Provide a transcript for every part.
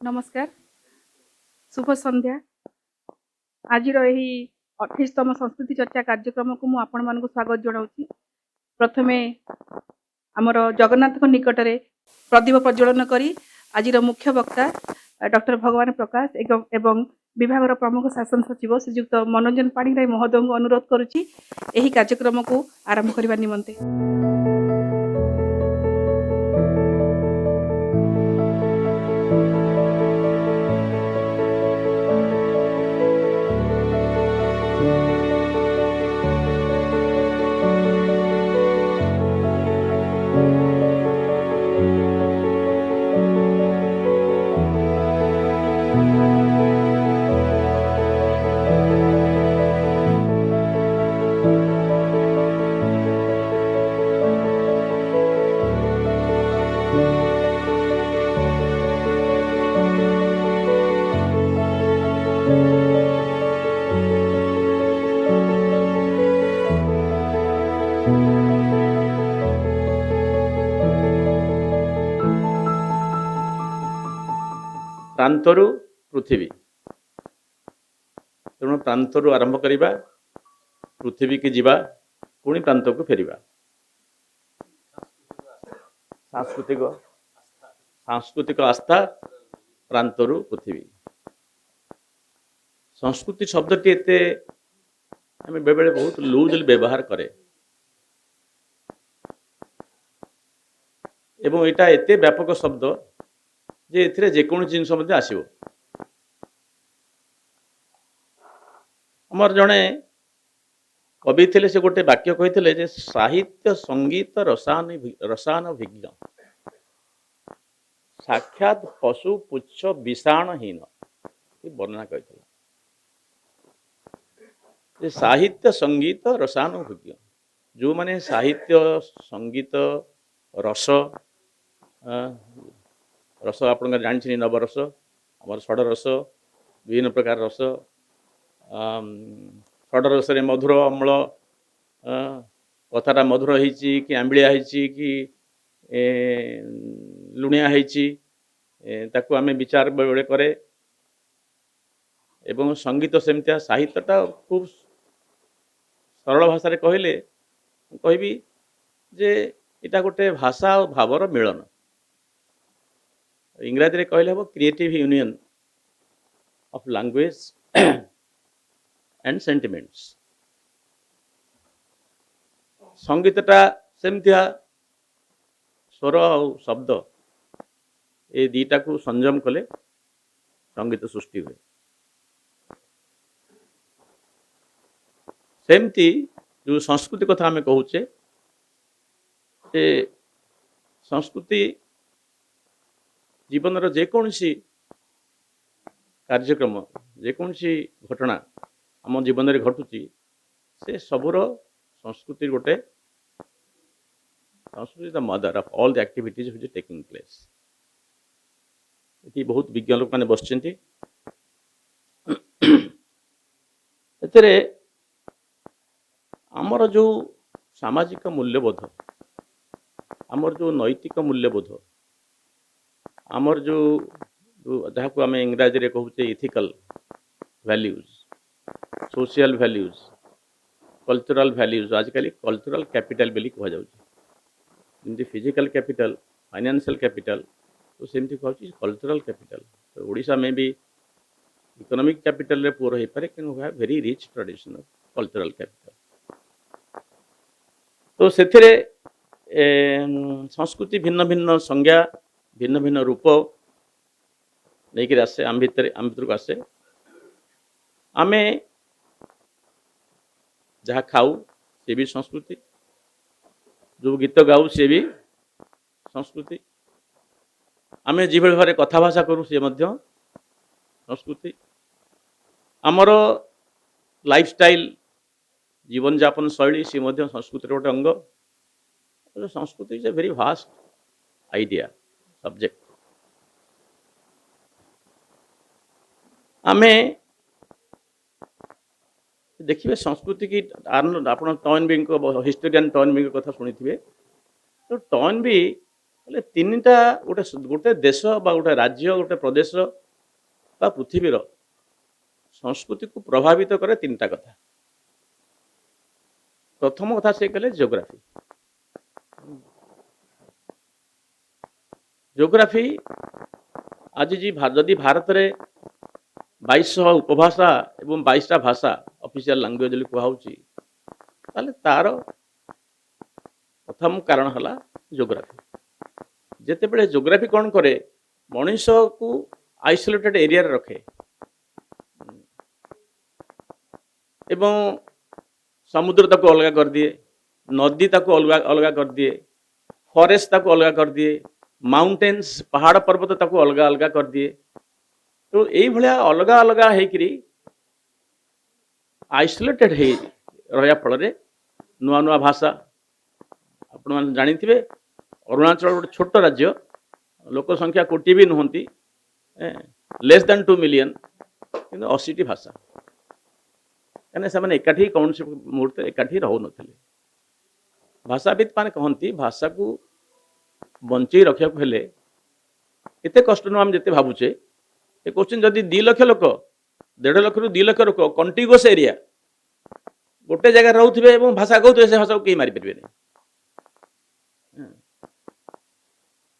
नमस्कार शुभ संध्या आज यही 28तम संस्कृति चर्चा कार्यक्रम को मुझे आपण मान स्वागत जनाऊँ। प्रथमे आमर जगन्नाथ निकटरे प्रदीप प्रज्वलन करी आज मुख्य वक्ता डॉक्टर भगवान प्रकाश एवं विभाग प्रमुख शासन सचिव श्रीयुक्त मनोरंजन पाणिग्राही महोदय को अनुरोध करुच्ची एही कार्यक्रम को आरंभ करने निमंते। प्रांतरु पृथ्वी तेणु प्रांतरु आरंभ करिबा पृथ्वी की जीवा पुणी प्रांत को फेरिबा। सांस्कृतिक आस्था प्रांतरु पृथ्वी। संस्कृति शब्दटी एते आम बेबे बहुत लूजली व्यवहार करे एवं एटा एते व्यापक शब्द जे एथिरे जेकोन जिनस मध्ये आसीबो। हमर जणे कवि थिले से गोटे वाक्य कहिथिले जे साहित्य संगीत रसायन विज्ञ साक्षात पशु पुच्छ विषाणहीन वर्णना कहिथिले जे साहित्य संगीत रसायन विज्ञ जो माने साहित्य संगीत रस रस आपण जानी नवरस आम षड रस विभिन्न प्रकार रस षड रस मधुर अम्ल कथाटा मधुर होती कि आंबिया होती कि लुणिया होती ताकू आम विचार बेले करे एवं संगीत सेमतिया साहित्यटा खूब सरल भाषा कहले कहबी जे इटा गोटे भाषा और भावर मिलन इंग्राजी कहले हम creative union of language and sentiments. संगीतटा सेमतिया स्वर और शब्द ये दीटा को संयम कले संगीत सृष्टि हुए। सेमती जो संस्कृति कथा आम कहूचे संस्कृति जीवन जेकोसी कार्यक्रम जेकोसी घटना आम जीवन में घटुची से सबूर संस्कृति गोटे संस्कृति the mother of all the activities which taking place. ये बहुत विज्ञ लोक मैंने बसचंती एतरे आमर जो सामाजिक मूल्यबोध आमर जो नैतिक मूल्यबोध आमर जो जहाँ को आम इंग्राजी रे कहूचे ethical values social values cultural values आजिकल कल्चरल कैपिटल बोली कह जाऊँगी फिजिकल कैपिटल फाइनेंशियल कैपिटल तो सेमती कहूँ कल्चरल कैपिटल। तो ओडिशा में भी इकोनॉमिक कैपिटल रे पुअर हो पारे कि very rich tradition of cultural capital. तो सेथिरे संस्कृति भिन्न भिन्न संज्ञा भिन्न भिन्न रूप नहीं आसे आम भर को आसे आमे जहाँ खाऊ सी भी संस्कृति जो गीत गाऊ सी भी संस्कृति आमे जी भाव कथा भाषा करूँ सी संस्कृति आमर लाइफस्टाइल जीवन यापन शैली सी संस्कृति गोटे अंग। संस्कृति is a very vast idea subject. आमे देखिए संस्कृति की आप टर्नबी हिस्टोरियन टर्नबी कथा शुणी थे। तो टर्नबी बोले तीनटा गोटे गोटे देश बा गोटे राज्य गोटे प्रदेश बा पृथ्वीर संस्कृति को प्रभावित करे तीनटा कथा। प्रथम कथा से कहले जियोग्राफी। जियोग्राफी आज जदि भारत में 2200 उपभाषा एवं 22टा भाषा ऑफिशियल लैंग्वेज कहुची तार प्रथम कारण है जियोग्राफी। जितेबले जियोग्राफी कौन करे मनीष को आइसोलेटेड एरिया रखे एवं समुद्र ताको अलग कर दिए, नदी ताको अलग अलग कर दिए, फॉरेस्ट ताको अलग कर दिए, माउंटेन्स पहाड़ पर्वत ताको अलग अलग कर दिए। तो यही भाया अलग अलग होकरी आइसोलेटेड रहा फल नुआ नुआ भाषा आपण मैंने जानी थे। अरुणाचल गोटे छोट राज्य लोक संख्या कोटी भी नुहति लेस देन 2 मिलियन कि 80टी भाषा कहीं से एकाठी कौन से मुहूर्त एकाठी रहू न। भाषाविद मैंने कहती भाषा को बंचे रखा हेले एत कष्ट नुह आम जिते भावुचे ये क्वेश्चन जदि 2 लाख लोक 1.5 लाख रू 2 लाख लोक कंटिगुअस एरिया गोटे जगह रोथे और भाषा कहते से भाषा को कहीं मारिपारे नहीं।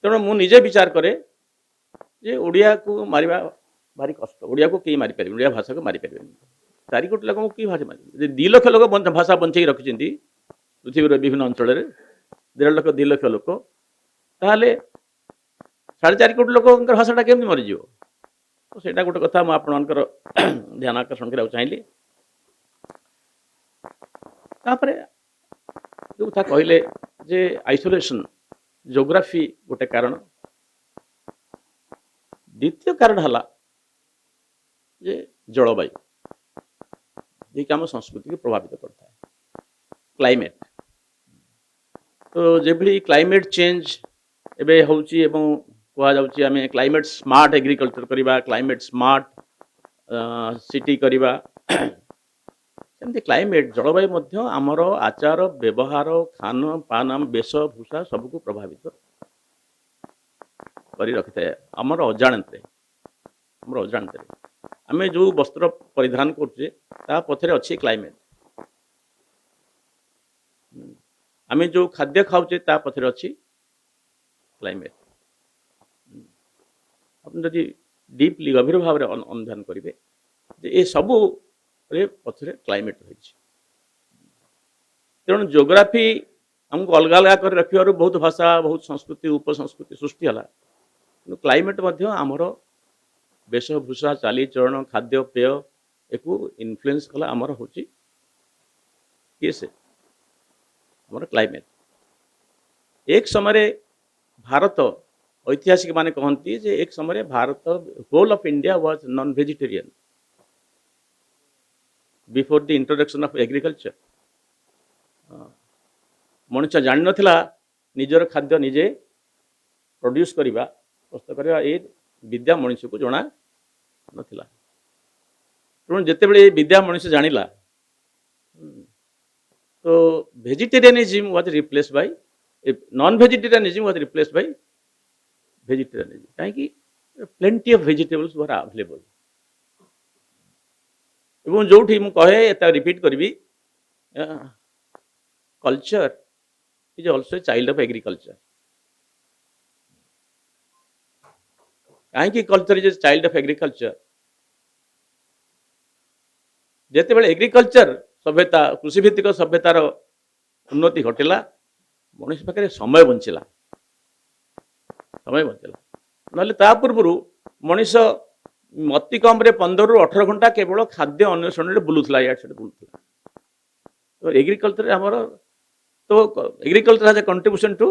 तेणु मु निजे विचार करे जे ओडिया को मारिबा भारी कष्ट। ओडिया को कहीं मारिपारे ओडिया भाषा को मारिपारे 4 कोटी लोक कि भाषा मारे 2 लाख लोक भाषा बंचे रखिंट पृथ्वीर विभिन्न अंचल 1.5 लाख 2 लाख लोक ताहले 4.5 कोटी लोक भाषाटा केमती मरीज। तो सेटा गोटे कथा मुझे आपणकर ध्यान आकर्षण करने चाहिए। तापर जो कथा कहले जे आइसोलेशन जियोग्राफी गोटे कारण। द्वितीय कारण है जे जलवायु जी आम संस्कृति को प्रभावित करता है। क्लाइमेट तो जो क्लाइमेट चेंज एवं होची एवं कहुच्छी आम क्लाइमेट स्मार्ट एग्रीकल्चर करवा क्लाइमेट स्मार्ट सिटी करवा सेमती क्लाइमेट जलवायु मध्य आमर आचार व्यवहार खान पान वेशभूषा सबको प्रभावित कर रखी था। आमर अजाणते आम जो वस्त्र परिधान करुचे पथरे अच्छी क्लाइमेट आम जो खाद्य खाऊचे पथरे अच्छी क्लाइमेट। जदि डीपली गभीर भाव में अनुधान करेंगे ये सब पथरे क्लाइमेट रही। तेणु जियोग्राफी हमको अलग अलग कर रखिबार बहुत भाषा बहुत संस्कृति उपसंस्कृति सृष्टि है। क्लाइमेट आमर वेशभूषा चालीचरण खाद्य पेय एक इन्फ्लुएंस कला आमर हूँ किए से आमर क्लाइमेट। एक समय भारत ऐतिहासिक माने कहती जे एक समय Bharat whole of India was non vegetarian before the introduction of agriculture. मनुष्य जान नथिला निजर खाद्य निजे प्रोड्यूस करवा प्रस्तुत करवा ये विद्या मनुष्य को जना नथिला। तेणु जितेबले विद्या मनुष्य जानिला तो vegetarianism was replace by non vegetarianism was replace by vegetarianism कहीं plenty of vegetables were available. एवं जो मुझे रिपीट करी culture is also child of agriculture. कहीं culture is child of agriculture जिते एग्रीकल्चर सभ्यता कृषि भित्तिक सभ्यतार उन्नति घटिला मनुष्य पाखे समय बंचला ना पूर्व मनीष अति कम 15 ରୁ 18 घंटा केवल खाद्य अन्वेषण बुलूला या बुलूला। तो एग्रीकल्चर आमर तो agriculture has a contribution to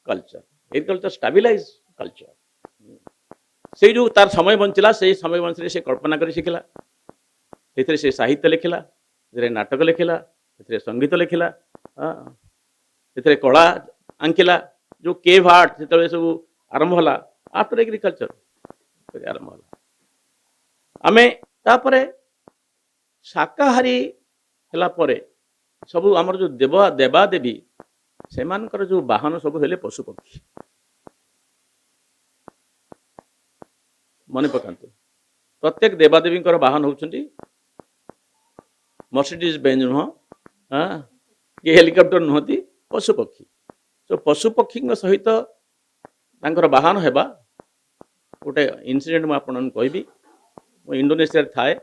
culture. Agriculture stabilise culture से जो तार समय बंचला से समय बंचले से कल्पना कर शिखला से साहित्य लिखला नाटक लिखला संगीत लिखला कला आंकिला जो केव आर्ट से सब आरंभ होला आफ्टर एग्रीकल्चर आरंभ होला। आमे तापरे शाकाहारी हला परे सब आमर जो देवा देवी सेमानकर जो वाहन सब हेले पशु पक्षी मन पकातु प्रत्येक देवादेवी वाहन होउछंती मर्सिडीज बेंज नुह कि हेलिकॉप्टर नुहति पशु पक्षी तो पशु पक्षी सहित तांकर वाहन हेबा गोटे इनसीडेंट मु आपन कहबी मु इंडोनेशिया थाए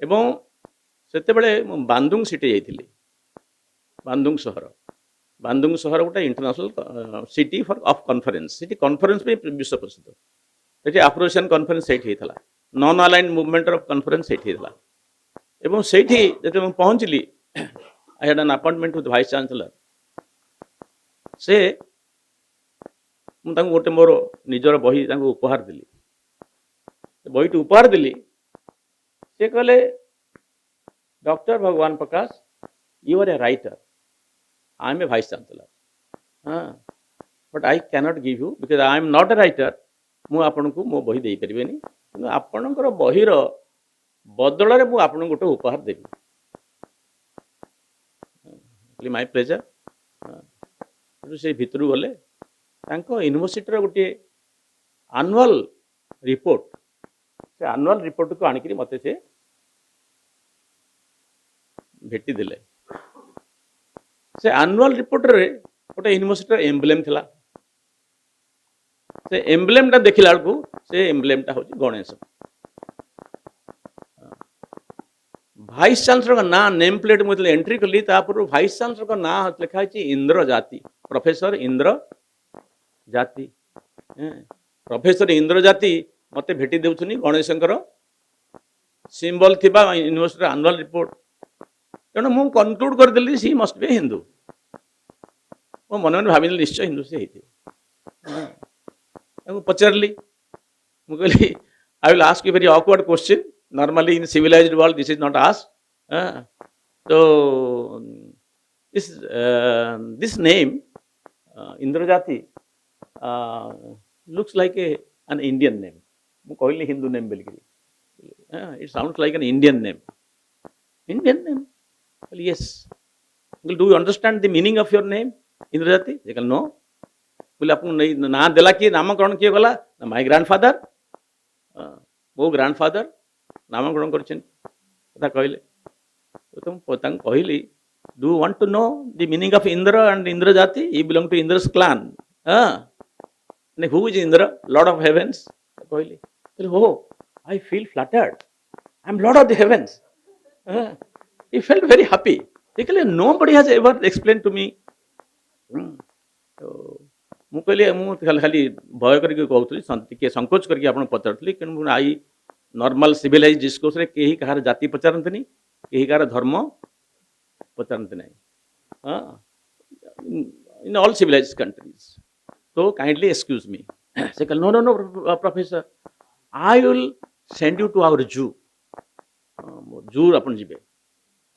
एवं सेते बेले बांदुंग सिटी जाइथिली बांदुंग शहर गोटे international city for of conference city conference पे विश्व प्रसिद्ध सेठी अफ्रोएशियन कॉन्फ्रेंस सेठी हेतला non aligned movement of conference सेठी हेतला एवं सेठी जते मैं पहुंचली I had an appointment with vice chancellor से मुझे गोटे मोर निजर बही उपहार देली बहीटी उपहार देली से कहले doctor Bhagwan Prakash you are a writer I am a vice chancellor but I cannot give you because I am not a writer मु आपन को मो बही दे परिबेनी किंतु आपनकर बहीर बदल रे मु आपन गोटे उपहार देबी माय प्लेजर से भितर गले यूनिवर्सिटी गोटे एनुअल रिपोर्ट से एनुअल रिपोर्ट को आनिक मत से भेटी दिले से एनुअल रिपोर्ट रे गोटे यूनिवर्सिटी एम्ब्लेम थिला से एम्ब्लेम टा देखिला को से एम्ब्लेम टा होची गणेश वाइस चांसलर का ना नेम प्लेट मुझे एंट्री कली तापर वाइस चांसलर का ना लिखा है इंद्र जाति प्रोफेसर इंद्र जाति प्रोफेसर इंद्र जाति मते भेटी देउछनी गणेशंकर सिंबल थिबा यूनिवर्सिटी एनुअल रिपोर्ट तेणु मु कनक्लूड कर देली सी मस्ट बी हिंदू मो मन मन भाविली निश्चय हिंदू से हेती पचारली मु कहली I will ask you very awkward question normally in civilized world this is not asked so this name Indrajati looks like an Indian name mu कहली Hindu name बोलिकरी it sounds like an Indian name well, yes well, do you understand the meaning of your name Indrajati they can no बोले आपन ना देला कि नामकरण किए गला my grandfather मो grandfather नामकरण कर कहले तुम कहली do want to know the meaning of Indra and Indra जाति you belong to Indra's clan who is Indra lord of heavens कहली हो I feel flattered I am lord of the heavens he felt very happy कहले nobody has ever explain to me मु कहली मु खाली भय करके कहूली संकोच करके आपन पचारथली कि आई नॉर्मल सिविलाइज डिस्कोर्स रे केही कहार जाति पचारंतनी केही कहार धर्म पचारंत नहीं इन ऑल सिविलाइज कंट्रीज तो काइंडली एक्सक्यूज मी से कल no no no professor I will send you to our zoo zoo अपन जीवे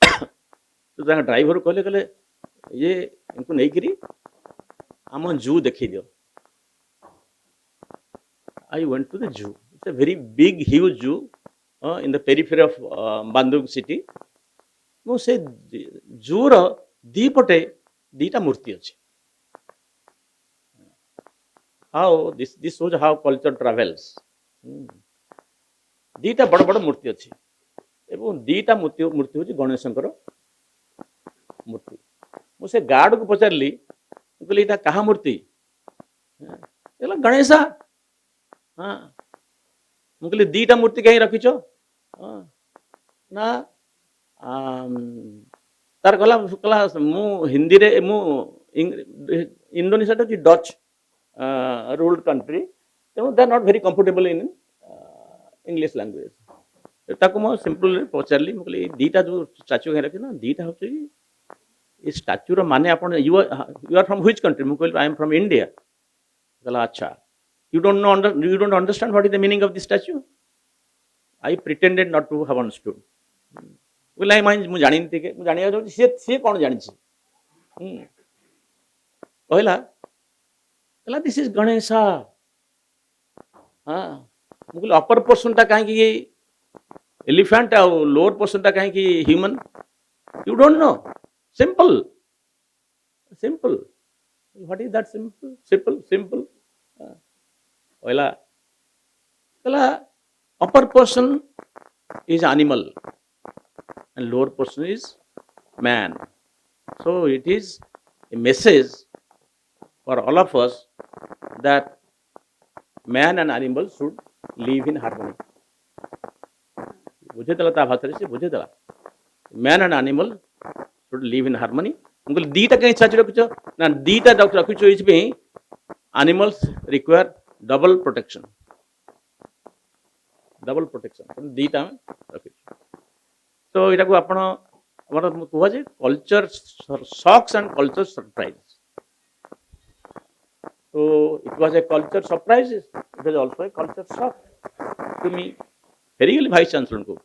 तो ड्राइवर कहले कहले ये इनको नहीं करी आम जू देखी दियो I went to the zoo a very big huge zoo in the periphery of Bandung city mo se zoo ro dipote dita murti achi how this shows how culture travels dita bad bad murti achi ebon dita murti hochi गणेशंकर Murthy mo se guard को पचारली कहली एटा कहा मूर्ति कहला गणेशा हाँ मुझे दीटा मूर्ति कहीं रखीच ना तार कहला कहला मु हिंदी रे मु इंडोनेशिया तो डच रूल्ड कंट्री तेणु they are not very comfortable in English language ताको मो सिंपल पचारली मुझे दीटा जो स्टाच्यू कहीं रखी ना दीटा हो स्टाच्यूर माने आप you are from which country मुझे आई एम फ्रॉम इंडिया कहला अच्छा you don't understand what is the meaning of this statue I pretended not to have understood well I mind मु जानि नथि के मु जानिया जो से कोन जानि छी कहला दिस इज गणेशा हां मुगल अपर पोर्शन ता काहे कि एलिफेंट आ लोअर पोर्शन ता काहे कि human you don't no simple Simple. What is that simple? Simple. Oila. Kala upper portion is animal and lower portion is man. So it is a message for all of us that man and animal should live in harmony. बुझेदेला ता भाषा से बुझेदेला man and animal should live in harmony. उनको दीटा कहीं साच रखुचो ना दीटा doctor रखुचो इसमें animals require double protection. Double protection. दीटा में रखुचो. So इटा को आपण हमारा कुआ जे culture shocks and culture surprise. So it was a culture surprise. It was also a culture shock to me. Very well, Vice Chancellor को.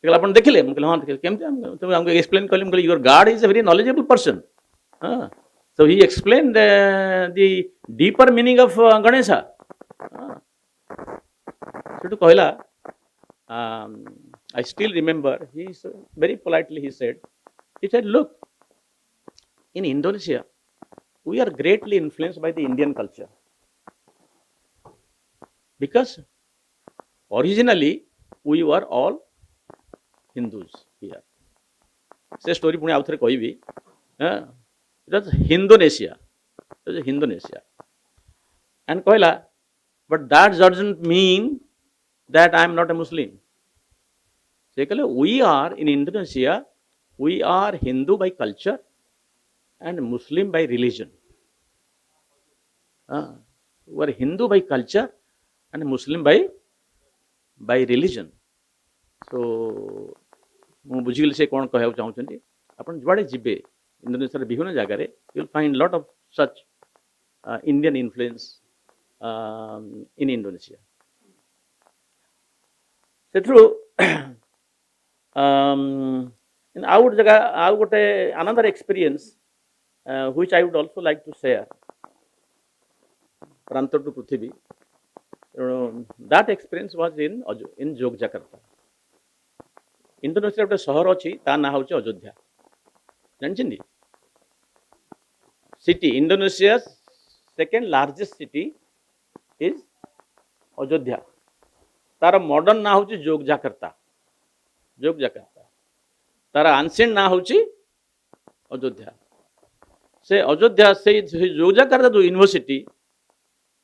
तो अपन देखले, मुझे हाँ देखले, केम तो हमको explain कर लिया, your God is a very knowledgeable person. So he explained the deeper meaning of Ganesha. So to कहला, I still remember. He very politely he said, look, in Indonesia, we are greatly influenced by the Indian culture because originally we were all Hindus here. Se story pune authare koibi. It was Indonesia. It was Indonesia. And koila, but that doesn't mean that I am not a Muslim. We are in Indonesia, we are Hindu by culture and Muslim by religion. We are Hindu by culture and Muslim by religion. So, ମୁଁ ବୁଝିଗଲି ସେ କ'ଣ କହିବାକୁ ଚାହୁଁଛନ୍ତି ଆପଣ ଯୁଆଡ଼େ ଯିବେ ଇଣ୍ଡୋନେସିଆର ବିଭିନ୍ନ ଜାଗାରେ you will find lot of such Indian influence in Indonesia. ସେଥିରୁ ଆଉ ଗୋଟେ another experience which I would also like to share ପ୍ରାନ୍ତ ଟୁ ପୃଥିବୀ. That experience was in Yogyakarta. Indonesia ଗୋଟେ ସହର ଅଛି ତା ନାଁ ହେଉଛି ଅଯୋଧ୍ୟା. ଜାଣିଛନ୍ତି? City, Indonesia's second largest city is Ayodhya. ତାର ମଡର୍ନ ନାଁ ହେଉଛି ଯୋଗଜାକର୍ତ୍ତା. ତାର ଆନ୍ସିଏଣ୍ଟ ନାଁ ହେଉଛି ଅଯୋଧ୍ୟା. ସେ ଅଯୋଧ୍ୟା ସେଇ ଯୋଗଜାକର୍ତ୍ତା ଯୋଉ university.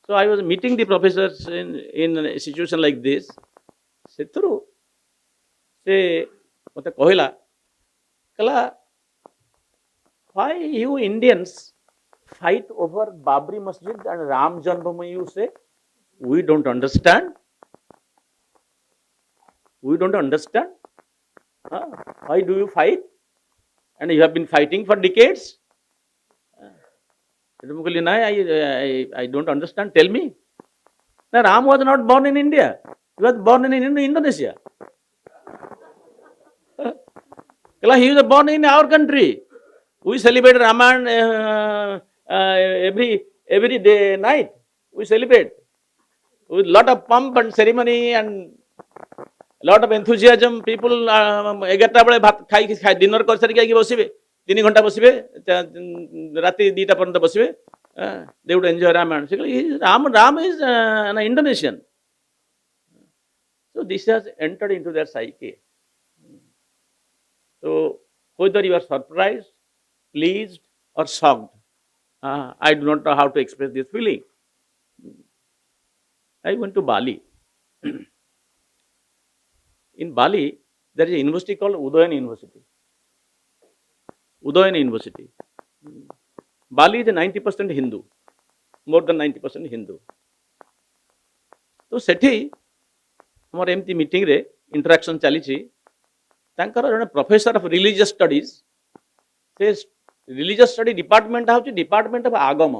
So I was meeting the professors in a situation like this. ସେଥିରୁ ସେ ମୋତେ କହିଲା why you Indians fight over Babri Masjid and Ram Janmabhoomi? You say we don't understand. We don't understand. Why do you fight? And you have been fighting for decades. I don't understand. Tell me. Now, Ram was not born in India. He was born in Indonesia. He was born in our country. We celebrate Raman every day, night. We celebrate with lot of pomp and ceremony and lot of enthusiasm. People 11টা ବେଳେ ଭାତ ଖାଇ dinner କରି ସାରିକି ଆଇକି ବସିବେ 3 ଘଣ୍ଟା ବସିବେ ରାତି 2ଟା ପର୍ଯ୍ୟନ୍ତ ବସିବେ. They would enjoy Raman. Ram is an Indonesian. So this has entered into their psyche. So whether you are surprised, pleased or shocked, I do not know how to express this feeling. I went to Bali. In Bali, there is a university called Udayan University. Bali is 90% Hindu, more than 90% Hindu. So सेठी हमारे एमती meeting रे interaction चली तांकर जने professor of religious studies से religious study department होची department of आगम.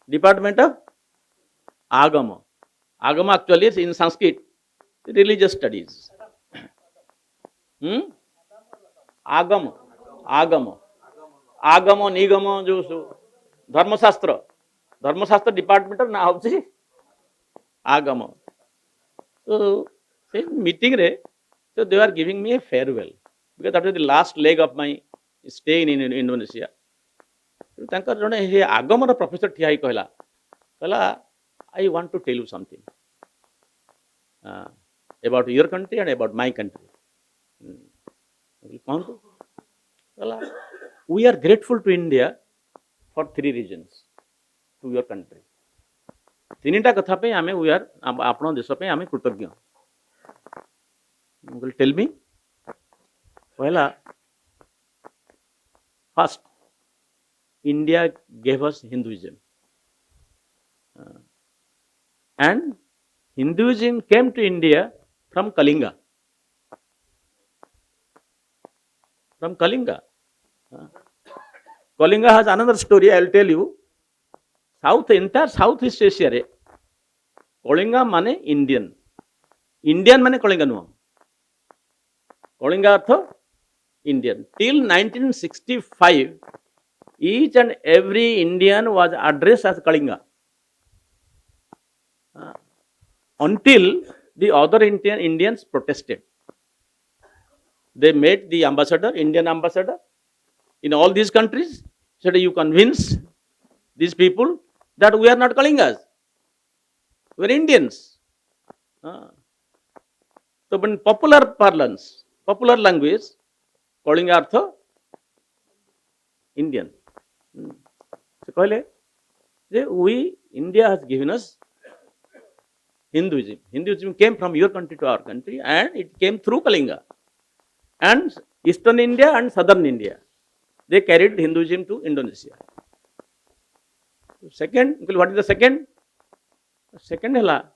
Department of आगम. Agama actually is in Sanskrit, religious studies. Agama, nigama, जो धर्मशास्त्र डिपार्टमेंट ना होची आगम. So, say meeting रे, so they are giving me a farewell. because that was the last leg of my stay in Indonesia. ତାଙ୍କର ଜଣେ ହେ ଆଗମର professor ଠିଆ ହେଇ କହିଲା I want to tell you something about your country and about my country. କହନ୍ତୁ କହିଲା we are grateful to India for 3 reasons to your country. ତିନିଟା କଥା ପାଇଁ ଆମେ we are ଆପଣ ଦେଶ ପାଇଁ ଆମେ କୃତଜ୍ଞ. ମୁଁ କହିଲି tell me. କହିଲା first India gave us Hinduism. And Hinduism came to India from Kalinga. From Kalinga. Kalinga has another story, I will tell you. Entire Southeast Asia re Kalinga mane Indian. Indian mane Kalinga nuho. Kalinga artho Indian. Till 1965, each and every Indian was addressed as Kalinga. Until the other Indians protested. They met the ambassador, Indian ambassador, in all these countries, said you convince these people that we are not Kalingas, we are Indians. So in popular parlance, popular language, Kalinga artho Indian. So कहले we India has given us Hinduism. Hinduism came from your country to our country, and it came through Kalinga. And Eastern India and Southern India, they carried Hinduism to Indonesia. Second, what is the second? Second hela,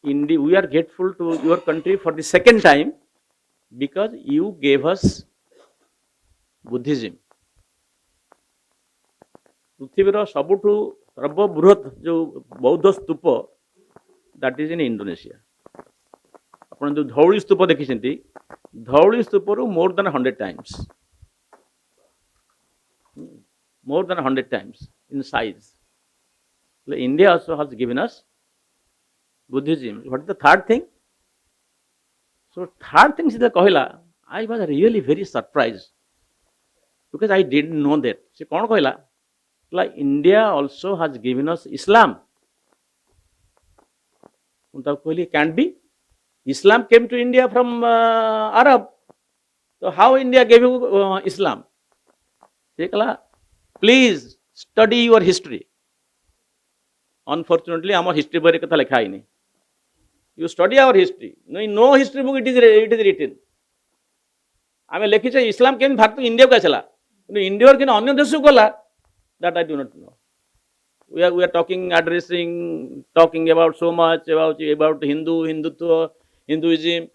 India, we are grateful to your country for the second time because you gave us Buddhism. ପୃଥିବୀର ସବୁଠୁ ସର୍ବବୃହତ୍ ଯେଉଁ ବୌଦ୍ଧ ସ୍ତୂପ that is in Indonesia. ଆପଣ ଯେଉଁ ଧଉଳି ସ୍ତୂପ ଦେଖିଛନ୍ତି, Dhauli ସ୍ତୂପରୁ more than 100 times. More than 100 times in size. India also has given us Buddhism. What is the third thing? So third thing she କହିଲା, I was really very surprised because I didn't know that. ସେ କ'ଣ କହିଲା? Like India also has given us Islam. Can be. Islam came to India from Arab. So how India gave you Islam? Please study your history. Unfortunately, our history book katha lekha hai nahi. You study our history. No history book it is written. Ame lekhiche Islam came bharto India ka chala. India or kina अन्य देश को गला. That I do not know. We are talking about so much about Hindutva, Hinduism,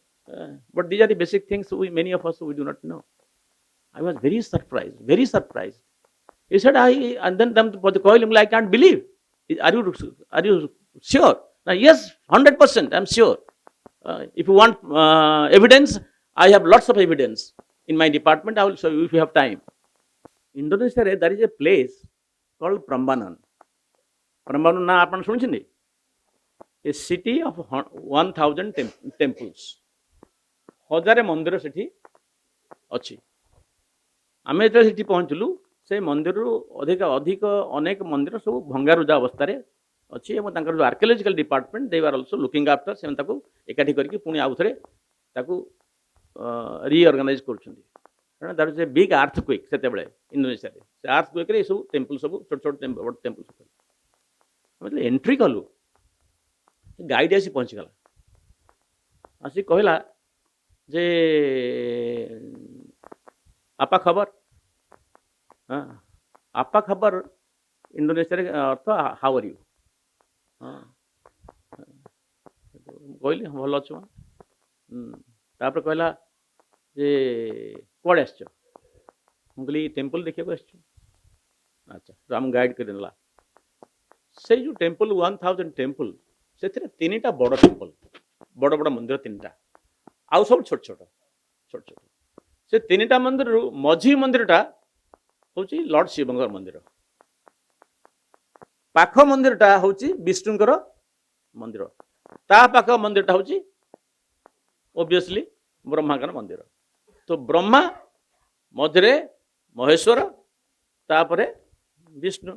but these are the basic things many of us we do not know. I was very surprised, very surprised. He said, and then for the coil, I can't believe. Are you sure? Yes, 100%, I'm sure. If you want evidence, I have lots of evidence in my department. I will show you if you have time. Indonesia, there is a place called Prambanan. Prambanan na apan shunichindi. A city of 1000 temples. Hajare mandir sethi achi. Ame jete sethi pahଞ୍ଚିଲୁ से मंदिर अधिक अधिक अनेक मंदिर सब भंगारुजा अवस्था अच्छी और तांकर जो archaeological department they are also looking after से ताको एकाठी करके पुणी आउ थरे ताको रीऑर्गेनाइज करछन्ती कारण that is a big earthquake सेते बेले इंडोनेशिया रे से अर्थक्वेक रे सब टेंपल सब छोट छोट टेंपल सब मतलब एंट्री कलु गाइड आसी पहुंची गला आसी कहला जे आपा खबर हाँ आपा खबर इंडोनेशिया अर्थ हाउ आर यू हाँ कहली भल अच्छु तापर कहला जे कड़े आस कहली टेम्पल देखा अच्छा तो आम गाइड करला से जो टेम्पल 1000 टेम्पल से तीन टा बड़ टेम्पल बड़ बड़ मंदिर तीन टा आउ सब छोट छोट छोट छोट से तीन टा मंदिर मझी मंदिर टा हूँ लॉर्ड शिवंकर मंदिर पाख मंदिर टा हूँ विष्णुंकर मंदिर ता पाख मंदिर टा हूँ ओबियसली ब्रह्मांकर मंदिर तो ब्रह्मा मझे महेश्वर तापर विष्णु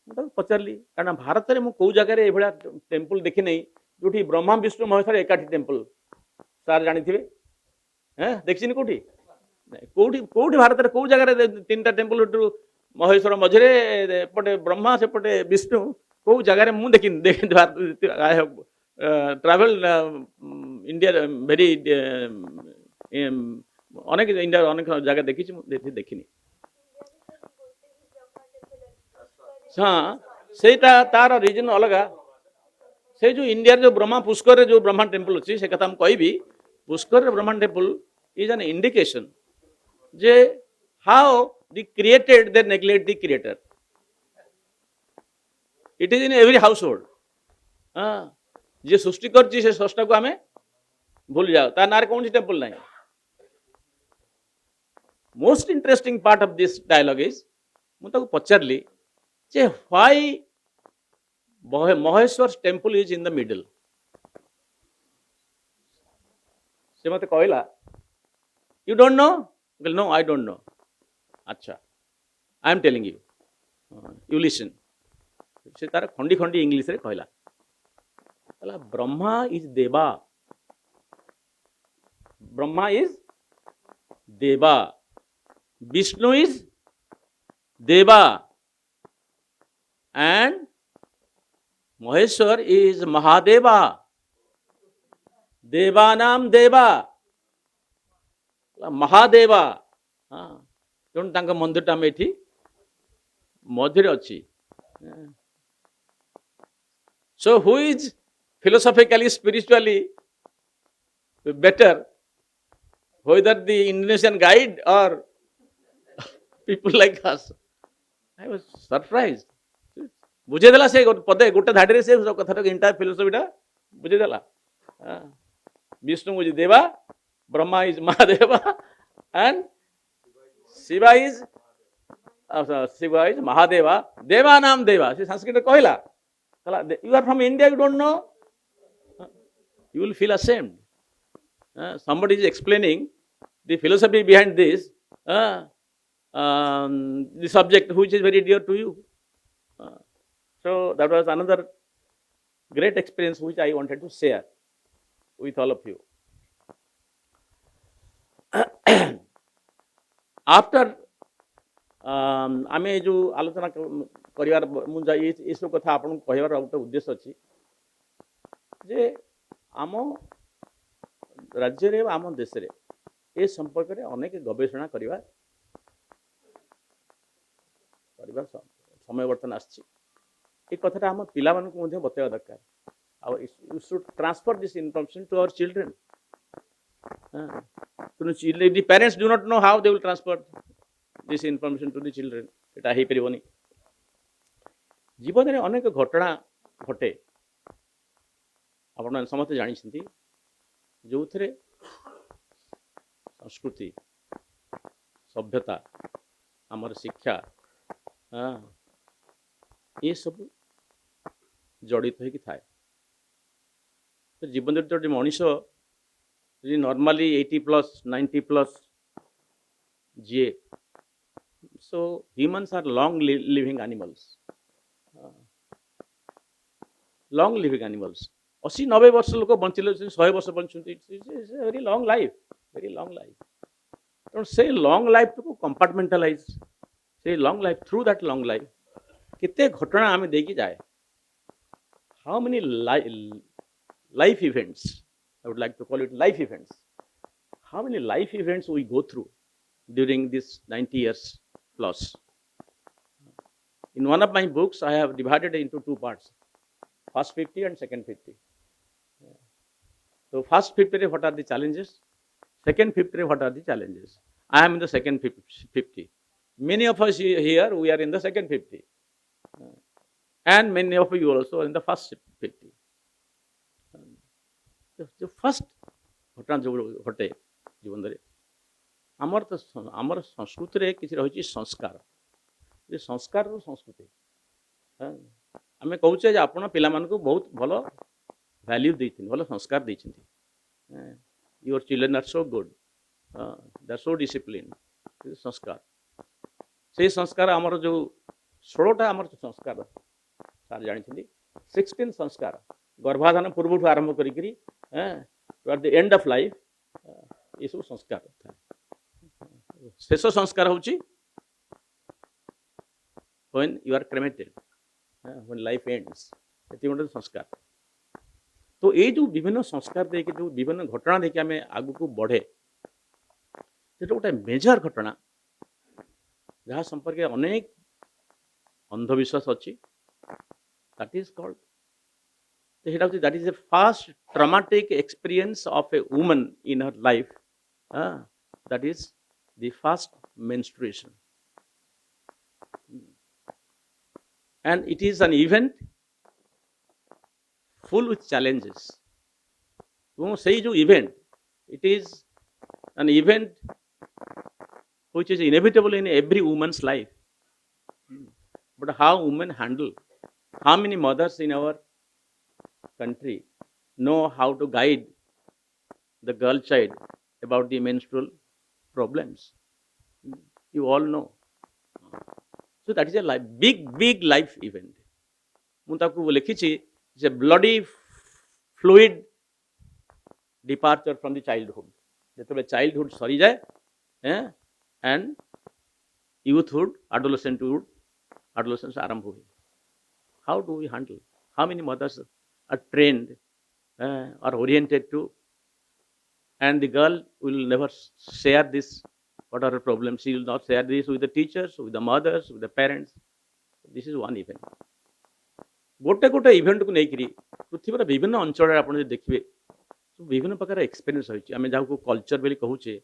मुझे पचारि कारण भारत में कौ जगह ये टेम्पल देखी नहीं जो ब्रह्मा विष्णु महेश्वर एकाठी टेम्पल सार जानी थे देखी कौटी कौटी कौटी भारत में कौ जगह तीन टा टेम्पल महेश्वर मझे एपटे ब्रह्मा सेपटे विष्णु कौ जगह मुझे देखी I have travel India very अनेक इंडिया अनेक जगह देखी देखनी हाँ सेटा तार रीजन अलग से जो इंडिया जो ब्रह्मा पुष्कर जो ब्रह्मा टेम्पल अच्छी से कथा कहि Pushkar Brahma temple is an indication J how the created they neglect the creator it is in every house hold हाँ जी सृष्टि कर स्रष्टा को आम भूल जाओ तार ना कौन टेम्पल ना most interesting part of this dialogue is मुझे पचारि जे why Maheshwar temple is in the middle से मत कहला you don't know no I don't know अच्छा I am telling you listen से तार खंडी खंडी इंग्लिश रे कहला ब्रह्मा इज देवा ब्रह्मा इज देवा विष्णु इज देवा and Maheshwar is Mahadeva देवानाम देवा महादेवा हाँ तेणु तांका मंदिरटा आम ये मझे अच्छी so who is philosophically spiritually better whether the Indonesian guide or people like us I was surprised बुझेदेला से पदे गोटे धाड़ी से कथा इंटायर फिलोसफीटा बुझेदेला विष्णु मुझे देवा Brahma is Mahadeva and Shiva is Mahadeva देवा नाम देवा से संस्कृत कहला you are from India you don't know you will feel ashamed somebody is explaining the philosophy behind this the subject which is very dear to you so that was another great experience which I wanted to share with all of you after आमे जो आलोचना करिवार मुझे ये सब कथा आपन कहबार गोटे उद्देश्य अच्छी जे आम राज्य आम देश ए संपर्क में अनेक गवेषणा करवा समय बर्तन आसी कथा आम पिला बतवा दरकार you should transfer this information to our children the parents do not know how they will transfer this information to the children एटा हो पारिबनी जीवन में अनेक घटना घटे आपण समस्त जानी जो थे संस्कृति सभ्यता आमर शिक्षा ये सब जड़ित हो थाए तो जीवन जो मनीष नॉर्मली 80+ 90+ जी so humans are long living animals long living animals 80-90 वर्ष लोक बंचिले 100 वर्ष बंचुंती वेरी लॉन्ग लाइफ तेणु से लॉन्ग लाइफ को कंपार्टमेंटलाइज से long life through that long life कितने घटना आम देकी जाए how many life events I would like to call it life events how many life events we go through during this 90 years plus in one of my books I have divided it into two parts first 50 and second 50 so first 50 what are the challenges second 50 what are the challenges I am in the second 50 many of us here we are in the second 50 and many of you also are in the first 50 the first घटना जो घटे जीवन में आमर तो आमर संस्कृति किसी रही संस्कार संस्कार संस्कृति आम कहे आपण पिला बहुत भल वैल्यू देते भल संस्कार देते your children are so good they are so discipline संस्कार से संस्कार आमर जो 16टा आमर संस्कार सार जानी 16 संस्कार गर्भाधान पूर्व आरंभ करी to at the end of life ये सब संस्कार था शेष संस्कार होची when you are cremated when life ends ये गोटे संस्कार तो ये जो विभिन्न संस्कार देके जो विभिन्न घटना देखिए आम आगु को बढ़े से गोटे मेजर घटना जहाँ संपर्क अनेक अंधविश्वास अच्छी that is called that is the first traumatic experience of a woman in her life that is the first menstruation and it is an event full with challenges say jo event it is an event which is inevitable in every woman's life but how women handle how many mothers in our country know how to guide the girl child about the menstrual problems you all know so that is a big life event mu taku lekhichi is a bloody fluid departure from the childhood jetobale childhood sari jaye and youthhood adolescence arambh hoye how do we handle how many mothers are trained or oriented to and the girl will never share this what are her problems she will not share this with the teachers with the mothers with the parents this is one event गोटे गोटे event को लेकर पृथ्वी विभिन्न अंचल आप देखिए विभिन्न प्रकार एक्सपीरियंस होती आम जहाँ कल्चर बोली कहूचे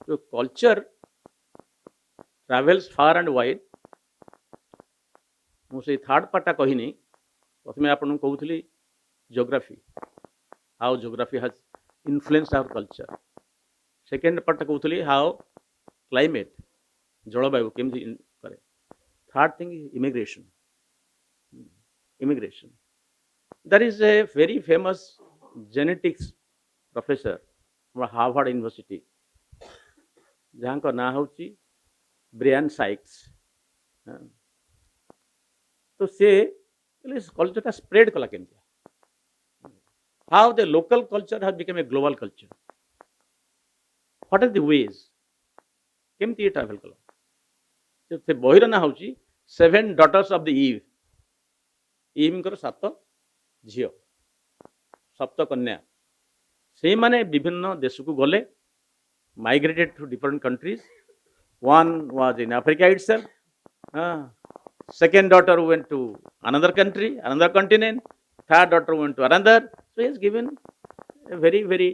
जो culture travels far and wide मुझे थर्ड पार्टा कहनी प्रथम आपको कहूली geography how geography has influenced our culture second part कहूली how climate जलवायु केमती करे third thing is immigration there is a very famous genetics professor from Harvard University जहाँ का ना होची ब्रियन साइक्स तो से कल्चर स्प्रेड कला केमती how the local culture has become a global culture what are the ways केमती travel कला से बहिर ना होची 7 daughters of the Eve कर 7 झील 7 कन्या से माने विभिन्न देश को गले migrated to different countries one was in Africa itself second daughter went to another country another continent third daughter went to another so he has given a very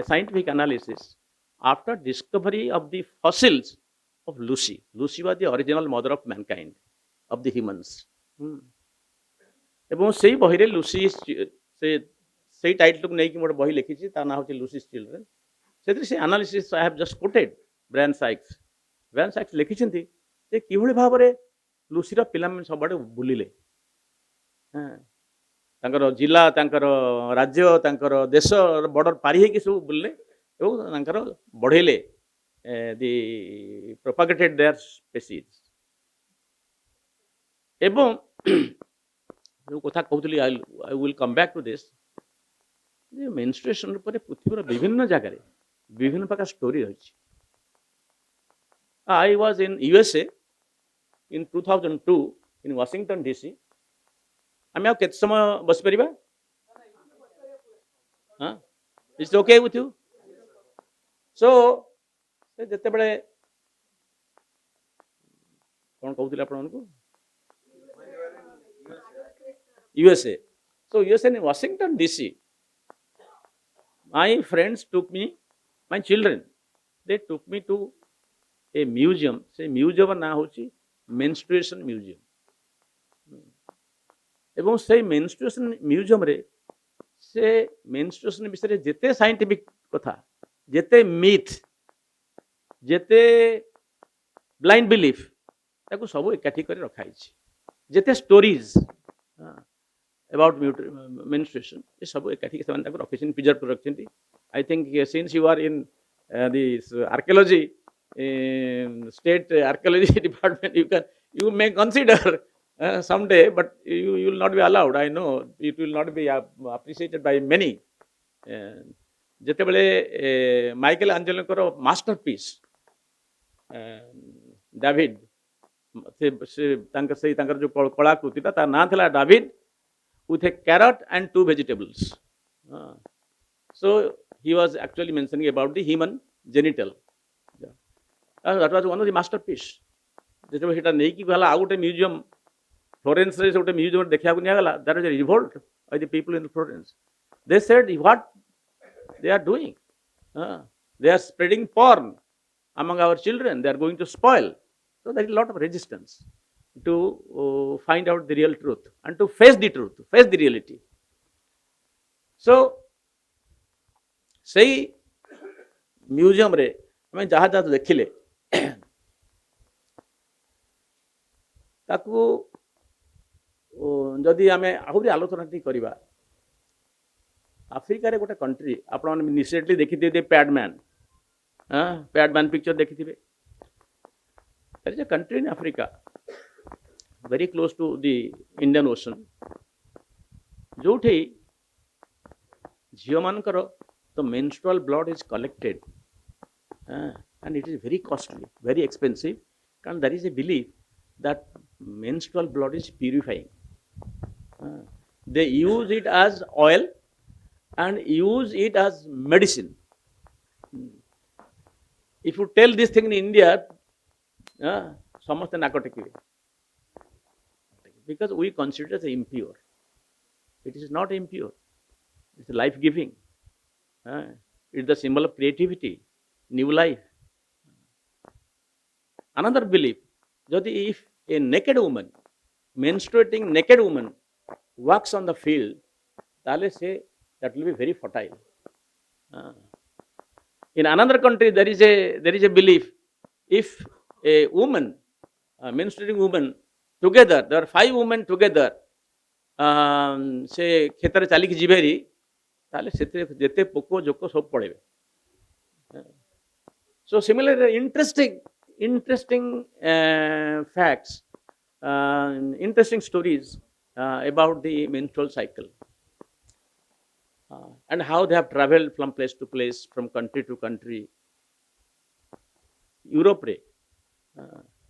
scientific analysis after discovery of the fossils of Lucy was the original mother of mankind of the humans एवं से बही Lucy से title को लेकिन गोटे बही लिखी ना हूँ लुसी चिल्ड्रेन से analysis I have just quoted Bryan Sykes लिखि कि भाव में लुसीर पिला सब बुलिले जिला राज्य देश बॉर्डर पारी होगी सब बुलले बढ़ेले दि प्रोपागेटेड देयर स्पेसीज एवं जो कथा कहूली I will come back to this menstruation पर पृथ्वी विभिन्न जगह विभिन्न प्रकार स्टोरी रही I was in USA in 2002 in Washington DC आम के समय बस पार हाँ it's okay with you so जिते बड़े कौन कहते आपको USA so USA in Washington DC my friends took me my children they took me to a museum से म्यूजियम ना होची मेन्स्ट्रुएशन म्यूजियम एवं से मेन्स्ट्रुएशन म्यूजियम रे से मेन्स्ट्रुएशन विषय जेते साइंटिफिक कथा जेते मिथ जेते ब्लाइंड बिलीफ ताको सब एकाठी कर रखाई जेते स्टोरीज about menstruation ये सब एकाठी रखी प्रिजर्व कर रखी I think since you are in this archaeology state archaeology department, you may consider someday, but you will not be allowed. I know it will not be appreciated by many. ଯେତେବେଳେ Michael ଆଞ୍ଜେଲୋଙ୍କର masterpiece David, ତାଙ୍କର ଯୋଉ କଳାକୃତିଟା ତା ନାଁ ଥିଲା David with a carrot and 2 vegetables. So he was actually mentioning about the human genital. That was one of the masterpiece. ଯେତେବେଳେ ସେଟା ନେଇକି ଗଲା ଆଉ ଗୋଟେ ମ୍ୟୁଜିୟମ ଫ୍ଲୋରେନ୍ସରେ, ସେ ଗୋଟେ ମ୍ୟୁଜିୟମ ଦେଖିବାକୁ ନିଆଗଲା. There was a revolt by the people in Florence. They said what they are doing. They are spreading porn among our children. They are going to spoil. So there is a lot of resistance to find out the real truth and to face the truth, face the reality. So ସେଇ ମ୍ୟୁଜିୟମରେ ଆମେ ଯାହା ଯାହା ଦେଖିଲେ ତାକୁ ଯଦି ଆମେ ଆହୁରି ଆଲୋଚନା ଟିକେ କରିବା, ଆଫ୍ରିକାରେ ଗୋଟେ କଣ୍ଟ୍ରି ଆପଣମାନେ ରିସେଣ୍ଟଲି ଦେଖିଥିବେ ପ୍ୟାଡମ୍ୟାନ ପିକ୍ଚର ଦେଖିଥିବେ. There is a country in Africa very close to the Indian Ocean, ଯୋଉଠି ଝିଅମାନଙ୍କର the menstrual blood is collected, and it is very costly, very expensive, and there is a belief that menstrual blood is purifying. They use it as oil and use it as medicine. If you tell this thing in India, ସମସ୍ତେ ନାକ ଟେକିବେ, because we consider it as impure. It is not impure. It's life giving. It's the symbol of creativity, new life. Another belief, if a naked woman, menstruating naked woman, walks on the field, ताले say that will be very fertile. In another country, there is a belief, if a woman, a menstruating woman, together, there are 5 women together, से खेतर चालिक जीवेरी, ताले सेते जेते Poco जोको सब पड़ेबे. So similarly, interesting facts, interesting stories about the menstrual cycle, and how they have traveled from place to place, from country to country. Europe re,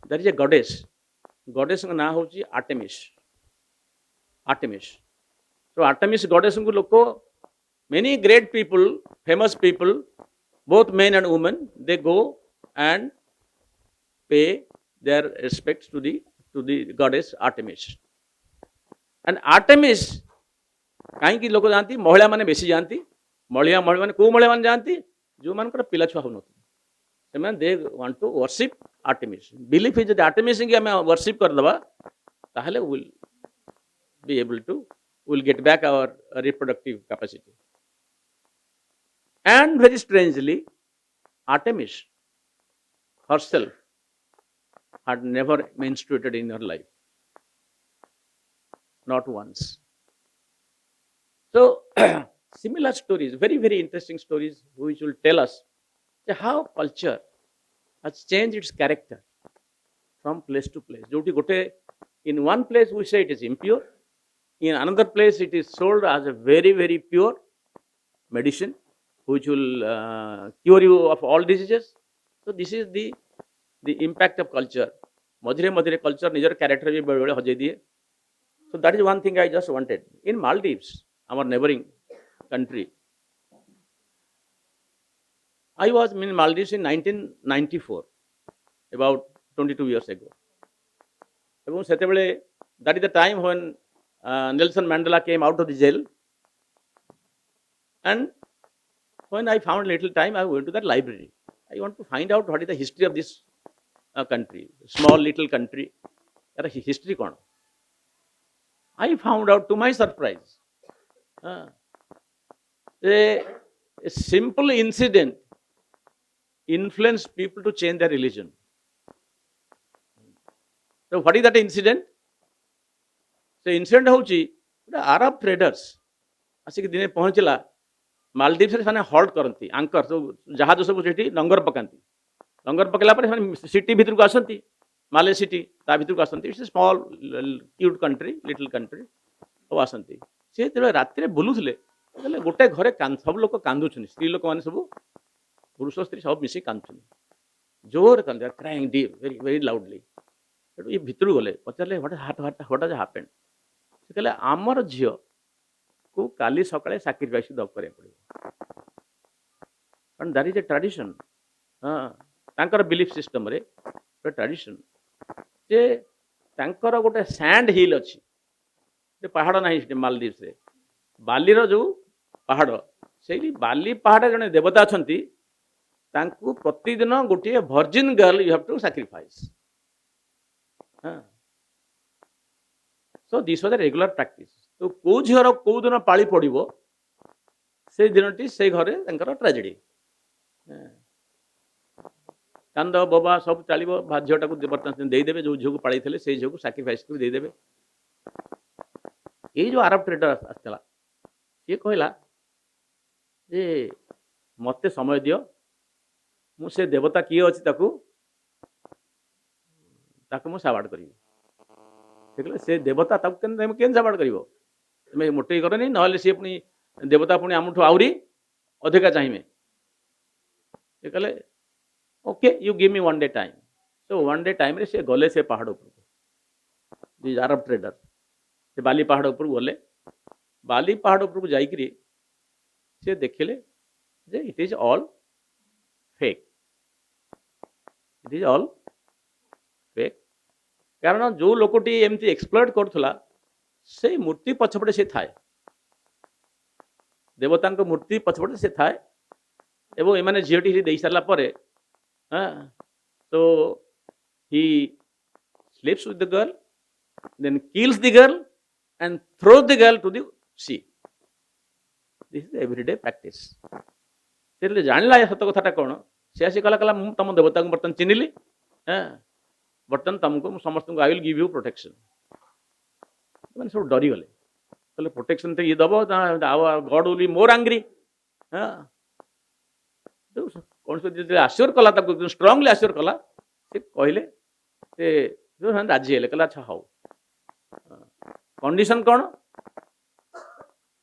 there is a goddess का नाम होची Artemis. So Artemis goddess को लोको, many great people, famous people, both men and women, they go and pay their respects to the goddess Artemis. And Artemis कहीं लोक जानती, महिला माने बेसी जानती, महिला माने को महिला माने जानती, जो मानकर पिला छुआ हो नथि, ସେମାନେ they want to worship Artemis. Belief is that Artemis की हमें worship कर दबा, ताहले will be able to, will get back our reproductive capacity. And very strangely, Artemis herself had never menstruated in her life, not once. So similar stories, very, very interesting stories, which will tell us how culture has changed its character from place to place. In one place we say it is impure, in another place it is sold as a very, very pure medicine which will cure you of all diseases. So this is the impact of culture. Madhire culture nijar character bhi bade bade hajai diye. So that is one thing I just wanted. In Maldives, our neighboring country, I was in Maldives in 1994, about 22 years ago. That is the time when Nelson Mandela came out of the jail. And when I found little time, I went to that library. I want to find out what is the history of this country, small little country. There is history. I found out, to my surprise, a simple incident influenced people to change their religion. So what is that incident? So incident होची Arab traders आसिक दिने पहुंचला मालदीव्स से हल्ट करती Anchor सब जहाज सब से लंगर पकाती लंगर पकला सिटी भितर को आसती माले सिटी ता भितर को आसती it's small cute country little country सब आसती सी जो रात बुलूले गोटे घरे सब लोग कांदुन स्त्री लोक मैंने सब पुरुष स्त्री सब मिसिक कांदुन जोर कांद क्राइंग वेरी वेरी लाउडली ये भितर गले पचारे व्हाट हैज हैपेंड से कहले आमर झील को काली सकाळे सैक्रिफाइस करे पड़ो कारण दैट इज ए ट्रेडिशन तांकर बिलीफ सिस्टम रे ट्रेडिशन जे तांकर गोटे सैंड हिल अच्छी पहाड़ ना मालदीव्स रे बालीर जो पहाड़ से बाली पहाड़ जड़े देवता अच्छा प्रतिदिन गोटे virgin girl you have to sacrifice so this was the regular practice तो कौ झीर कौ दिन पाली पड़ो से दिन से घरे ट्रेजेडी कांद बबा सब चलो झीटा को बर्तमान देदेवे जो झील को पाई थे से झील को सैक्रिफाइस कर देदेवे ये जो आरब ट्रेडर आसला सी कहला जे मते समय दियो मुझे देवता किए अच्छी ताकू साबाड़ करी से देवता के साबाड़ कर तुम्हें मोटे करनी ना सी पुणी देवता पुणी आमठू आहरी अधिका चाहिए कहले okay you give me one day time so one day time रे से गले से पहाड़ ऊपर अरब ट्रेडर से बाली पहाड़ ऊपर गले बाली पहाड़ ऊपर को जाइए से देखिले जे it is all fake it is all fake कारण जो लोकटी एमती एक्सप्लोर करुला से मूर्ति पछपटे से थाए देवता मूर्ति पछपटे से थाए एवं एमाने झीटी दे सारा पर तो he sleeps with the girl then kills the girl and throws the girl to the sea. This is everyday practice. से जानला सत कथा कौन सी आसी कहला मुझे तुम देवता को बर्तन चिन्हली बर्तन तुमको समस्त आई विल गिव यू प्रोटेक्शन मैंने सब डरी गले कहले प्रोटेक्शन तो ये दब God will be more angry कौन से आश्योर कला स्ट्रांगली आश्योर कला से कहले राजी हेले कहला अच्छा हाउ कंडीशन कौन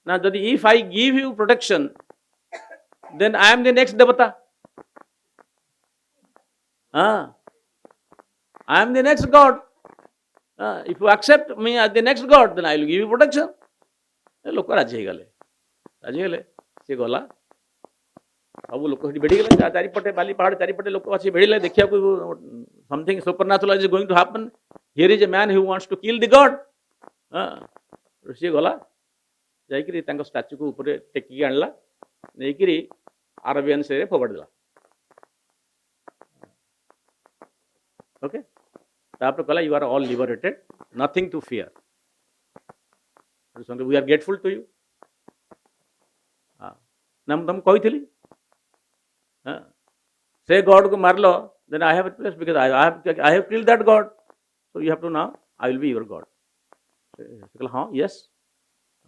ना जदि if I give you protection then I am the next देवता I am the next god if you accept me as the next god then I will give you protection लोक राजी गले सी गला सब लोक बेढ़ी गले चारिपटे बाली पहाड़ चारिपटे लोक अच्छी बेढ़ले देखा something supernatural is going to happen here is a man who wants to kill the god सी गला जा स्टाच्यू को ऊपर टेकिक आणला नहीं अरबियन से फोपाड़देला ओके तापर कहला you are all liberated nothing to fear we are grateful to you ना तुम कही से गॉड को मारल then I have place because I have killed that god so you have to now I will be your god कहला हाँ yes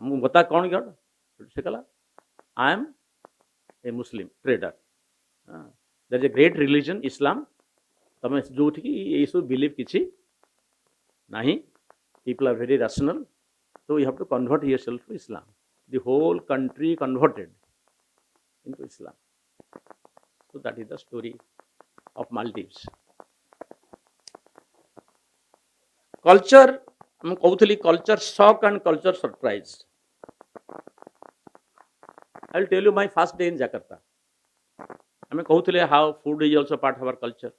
मुझे बता कौन गॉड से कहला I am a Muslim trader there is a great religion Islam तमें जो ये सब बिलीव किसी नहीं people are very rational so you have to convert yourself to Islam. The whole country converted into Islam. So that is the story of Maldives. Culture, I कहूली culture shock and culture surprise. I will tell you my first day in Jakarta. I कहूली how food is also part of our culture.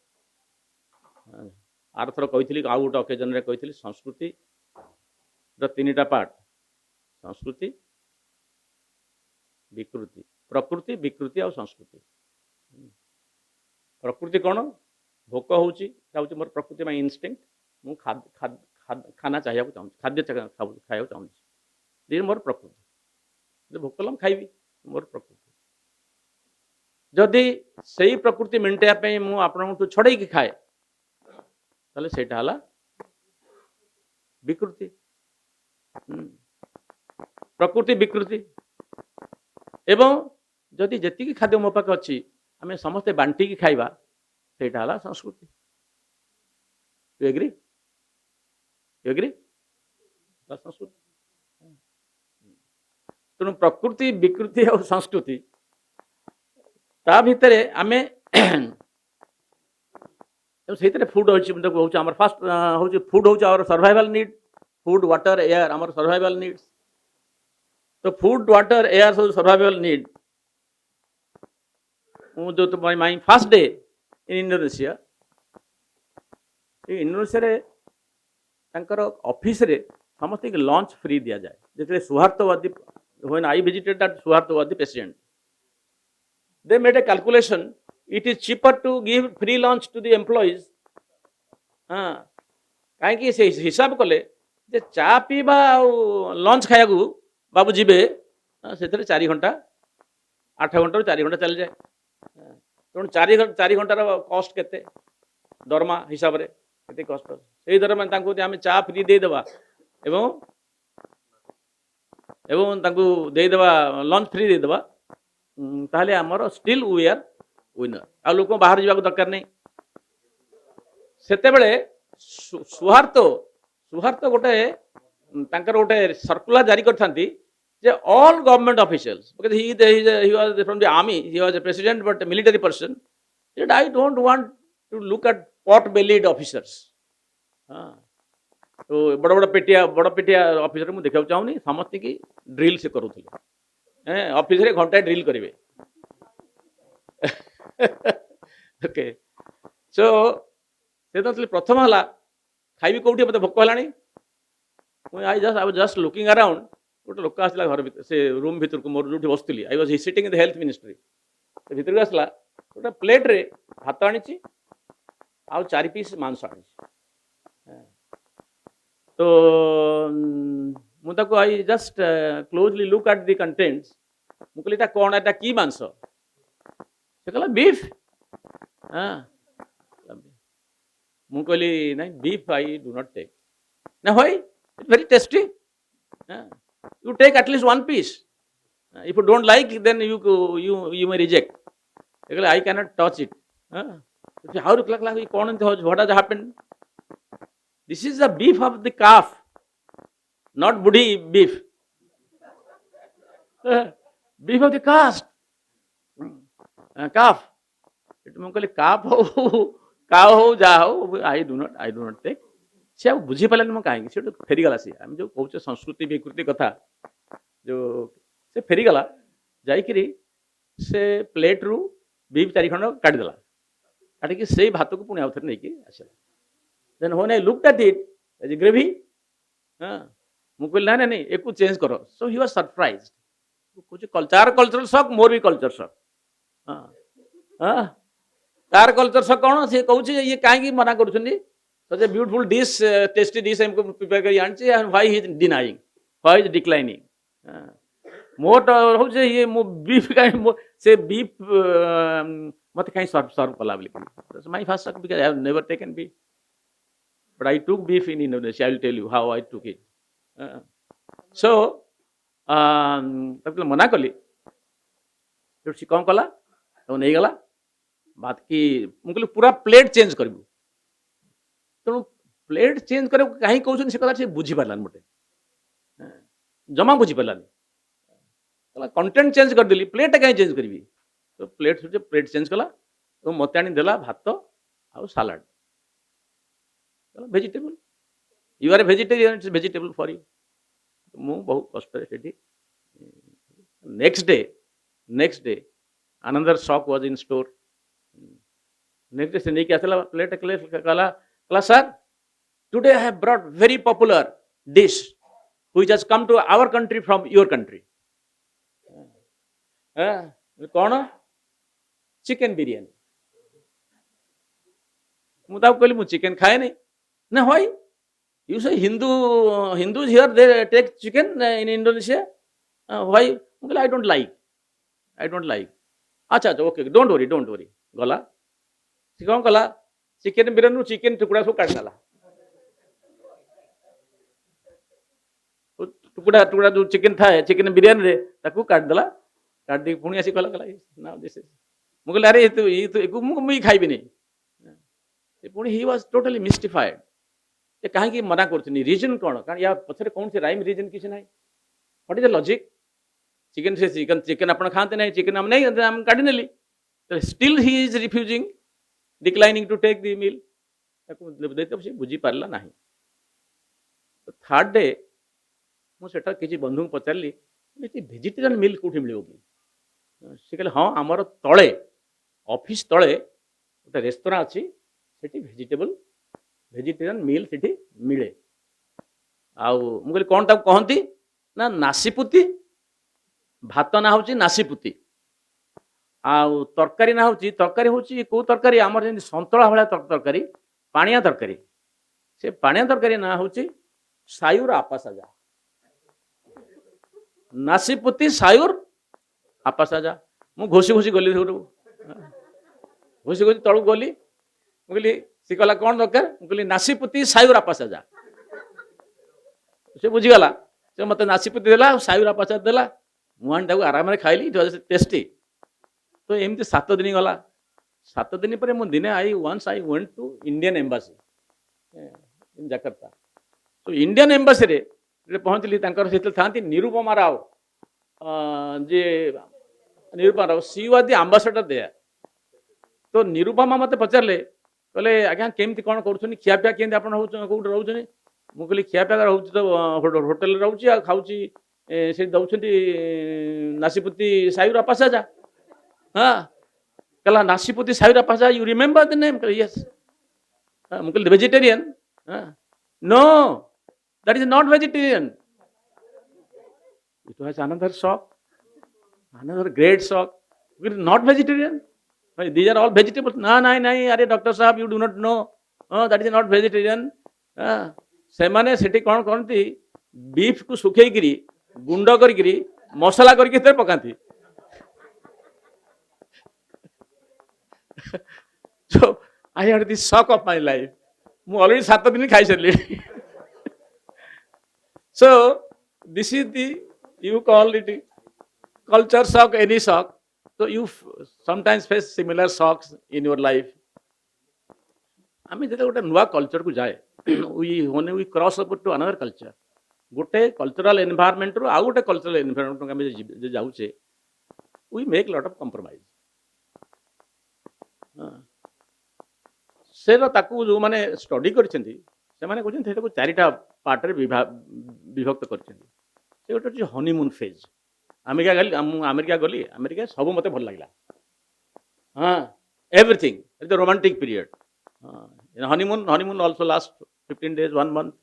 आर थर कही आउ गोटे occasion रे कही संस्कृति तीन पार्ट संस्कृति विकृति प्रकृति विकृति और संस्कृति प्रकृति कौन भोक हूँ मोर प्रकृति में इनस्टिंक्ट मु खाना चाहिए खाद्य खाया चाहूँगी मोर प्रकृति भोक लम खाइबी मोर प्रकृति जदि से प्रकृति मेन्टेया मुझे आपन छड़े खाए ताले सेटा हला विकृति प्रकृति विकृति एवं जदि जेतिकी खाद्य मो पाखे अच्छी आम समस्ते बांटिकी खाइबा सेटा हला संस्कृति। You agree? You agree? संस्कृति। तेणु प्रकृति विकृति और संस्कृति ता भितर आम से फुड हो फास्ट हूँ फुड हूँ our survival need. Food water air आमर सर्वाइवल नीड्स। तो फुड वाटर एयर सब सर्वाइवल नीड जो तो my first day in Indonesia Indonesia office रे समस्त लंच फ्री दि जाए जिते सौहार्दवादी व्हेन आई विजिटेड दैट सौहार्दवादी president they made a calculation it is cheaper to give free lunch to the employees. हाँ कहीं से हिसाब कले जे चा पीवा लंच खाया बाबू जी से 4 घंटा 8 घंटा 4 घंटा चली जाए। तेणु 4 घंटार कस्ट के दरमा हिसाब रे केते कष्ट से दरमा आम चा फ्री देदेबा एवं देदेबा लंच फ्री देदेबा ताहले आमर स्टिल वी आर विनर। आ लोक बाहर जावाक दरकार नहीं। सेतेबेले सौहार्द गोटे गोटे सर्कुलर जारी करथांती जे all government officials because he was from the army, he was a president but a military person, he said I don't want to look at pot bellied officers। तो बड़ पेटिया ऑफिसर मुझे देखा चाहूनी समस्त की ड्रिल से करूले office रे घंटा drill करेंगे। ओके सो से तो प्रथम है खाइबी कौटी मत भोक है I was just looking around गोटे लोक आसला घर भर से रूम भर को मोर जो बसती I was sitting in the health ministry भर को आसला गोटे प्लेट रे भात आनी आ 4 पीस मांस आनी तो मुझे I just closely look at the contents मुझे कौन एटा की मांस से कहला बीफ। हाँ मुझे कहली नहीं beef I do not take ना why it's very tasty. You take at least 1 piece. If you don't like it, then you may reject. I cannot touch it. How what has happened? This is the beef of the calf, not buddhi beef. Beef of the calf. Calf. Calf cow ho ja ho I do not take. से बुझी पारे कहीं से फेरीगला सी आम जो कहे संस्कृति विकृति कथा जो से फेरीगला जाकि से प्लेट रु बीफ 4 खंड काटिदेला काटिकी से भात को पुणी आउ थे नहीं आसला then when I looked at it as a gravy. हाँ मुझे कहली ना नहीं एक चेंज कर सो ही वाज सरप्राइज्ड कहे कल्चरल शॉक मोर भी कल्चर शॉक। हाँ हाँ तार कल्चर शॉक कौन सी कहूँ ये कहीं मना कर such a beautiful dish, tasty dish I am prepare kari anchi and why he is denying, why he is declining. More how say ये मो beef kind say beef मत कहीं serve कला बोली। That's my first shock because I have never taken beef, but I took beef in Indonesia. I will tell you how I took it. So तब मना कली तो सी कौन कला तो नहीं गला बात की मुझे पूरा प्लेट चेंज करूँ तेणु प्लेट चेंज कर कहीं कहते से कथा से बुझीपारानी मोटे जमा बुझीपारानी कंटेंट चेंज करदेली प्लेट कहीं चेंज करी तो प्लेट चेंज कला तो मत आनी देला भात आउ salad vegetable you are vegetarian it's vegetable for you मु बहुत कष्ट से next day another shock was in store. Next day से नहीं आसला प्लेट कहला sir, today I have brought very popular dish which has come to our country from your country. कौन? Chicken biryani. मुझे कहली मुझे चिकन खाए नहीं ना व्हाई यू से Hindus here they take chicken in Indonesia why मुझे I don't like अच्छा ओके डोंट वरी गला से कौन कला चिकेन बिरयानी चिकेन टुकड़ा सब काटदेला टुकड़ा जो चिकेन था चिकेन बिरयानी रे ताकू काटदेला କାଟି ଦେଇକି ପୁଣି ଆସି କଲା ନା ଦିସ୍ ଇଜ୍ ମୁଁ କହିଲି ଆରେ ମୁଁ ଖାଇବିନି ପୁଣି ହି ୱାଜ୍ ଟୋଟାଲି ମିଷ୍ଟିଫାଏଡ୍ ଯେ କାହିଁକି ମନା କରୁଛନ୍ତି ରିଜନ୍ କ'ଣ କାରଣ ୟା ପଛରେ କୌଣସି ରାଇମ୍ ରିଜନ୍ କିଛି ନାହିଁ what is the logic chicken ସେ ଚିକେନ୍ ଆପଣ ଖାଆନ୍ତି ନାହିଁ ଚିକେନ୍ ଆମେ ନେଇ ଆମେ କାଢ଼ି ନେଲି still he is refusing declining to take the meal ତାକୁ ଦେଇତେ ସେ ବୁଝିପାରିଲା ନାହିଁ ଥାର୍ଡ ଡେ ମୁଁ ସେଟା କିଛି ବନ୍ଧୁଙ୍କୁ ପଚାରିଲି ଭେଜିଟେରିଆନ୍ ମିଲ୍ କେଉଁଠି ମିଳିବ କି ସେ କହିଲେ ହଁ ଆମର ତଳେ ଅଫିସ୍ ତଳେ ଗୋଟେ ରେସ୍ତୋରାଁ ଅଛି ସେଠି ଭେଜିଟେରିଆନ୍ ମିଲ୍ ସେଠି ମିଳେ ଆଉ ମୁଁ କହିଲି କ'ଣ ତାକୁ କହନ୍ତି ନା ନାସିପୁତି ଭାତ ନା ହେଉଛି ନାସିପୁତି ଆଉ ତରକାରୀ ନା ହେଉଛି କେଉଁ ତରକାରୀ ଆମର ଯେମିତି ସନ୍ତୁଳା ଭଳିଆ ତରକାରୀ ପାଣିଆ ତରକାରୀ ସେ ପାଣିଆ ତରକାରୀ ନା ହେଉଛି ସାୟୁର ଆପାସାଜା ନାସିପୁତି ସାୟୁର ଆପାସାଜା ମୁଁ ଘୋଷି ଗଲି ଘୋଷି ତଳକୁ ଗଲି ମୁଁ କହିଲି ସେ କହିଲା କ'ଣ ଦରକାର ମୁଁ କହିଲି ନାସିପୁତି ସାୟୁର ଆପାସାଜା ସେ ବୁଝିଗଲା ସେ ମୋତେ ନାସିପୁତି ଦେଲା ଆଉ ସାୟୁର ଆପାସାଜା ଦେଲା ମୁଁ ଆଣି ତାକୁ ଆରାମରେ ଖାଇଲି ଇଟ୍ ୱାଜ୍ ଟେଷ୍ଟି ତ ଏମିତି 7 ଦିନ ଗଲା 7 ଦିନ ପରେ ମୁଁ ଦିନେ I went to Indian embassy in Jakarta ତ ଇଣ୍ଡିଆନ୍ ଏମ୍ବାସିରେ ପହଞ୍ଚିଲି ତାଙ୍କର ସେଥିରେ ଥାନ୍ତି ନିରୁପମା ରାଓ ଯିଏ Nirupama Rao she was the ambassador there ତ ନିରୁପମା ମୋତେ ପଚାରିଲେ କହିଲେ ଆଜ୍ଞା କେମିତି କ'ଣ କରୁଛନ୍ତି ଖିଆପିଆ କେମିତି ଆପଣ କେଉଁଠି ରହୁଛନ୍ତି ମୁଁ କହିଲି ଖିଆପିଆ ରହୁଛି ତ ହୋଟେଲରେ ରହୁଛି ଆଉ ଖାଉଛି ସେଠି ଦେଉଛନ୍ତି ନାସିପୁତି ସାୟୁର ଆପାସାଜା ହଁ କହିଲା ନାସିପୁତି ସାୟୁର ଆପାସାଜା ୟୁ ରିମେମ୍ବର ଦ ନେମ୍ କହିଲେ ୟେସ୍ ମୁଁ କହିଲି vegetarian no that is not vegetarian it was another shock another great shock not vegetarian these are all vegetables no are doctor sahab you do not know that is not vegetarian ସେମାନେ ସେଠି କ'ଣ କରନ୍ତି ବିଫ୍କୁ ଶୁଖେଇକିରି ଗୁଣ୍ଡ କରିକିରି ମସଲା କରିକି ସେଥିରେ ପକାନ୍ତି so I had this shock of my life ମୁଁ ଅଲରେଡ଼ି 7 ଦିନ ଖାଇସାରିଲିଣି so this is the you call it culture shock any shock so you sometimes face similar shocks in your life ଆମେ ଯେତେବେଳେ ଗୋଟେ ନୂଆ କଲଚରକୁ ଯାଏ we cross over to another culture ଗୋଟେ cultural ଏନଭାୟରମେଣ୍ଟରୁ ଆଉ ଗୋଟେ କଲଚରାଲ ଏନଭାୟରମେଣ୍ଟକୁ ଆମେ ଯାଉଛେ we make lot of compromise ସେର ତାକୁ ଯେଉଁମାନେ ଷ୍ଟଡି କରିଛନ୍ତି ସେମାନେ କହୁଛନ୍ତି ସେଟାକୁ 4ଟା ପାର୍ଟରେ ବିଭକ୍ତ କରିଛନ୍ତି ସେ ଗୋଟେ ହେଉଛି ହନିମୁନ୍ ଫେଜ୍ ଆମେରିକା ଗଲି ଆମେରିକା ସବୁ ମୋତେ ଭଲ ଲାଗିଲା everything it's the romantic period honeymoon also last 15 days 1 month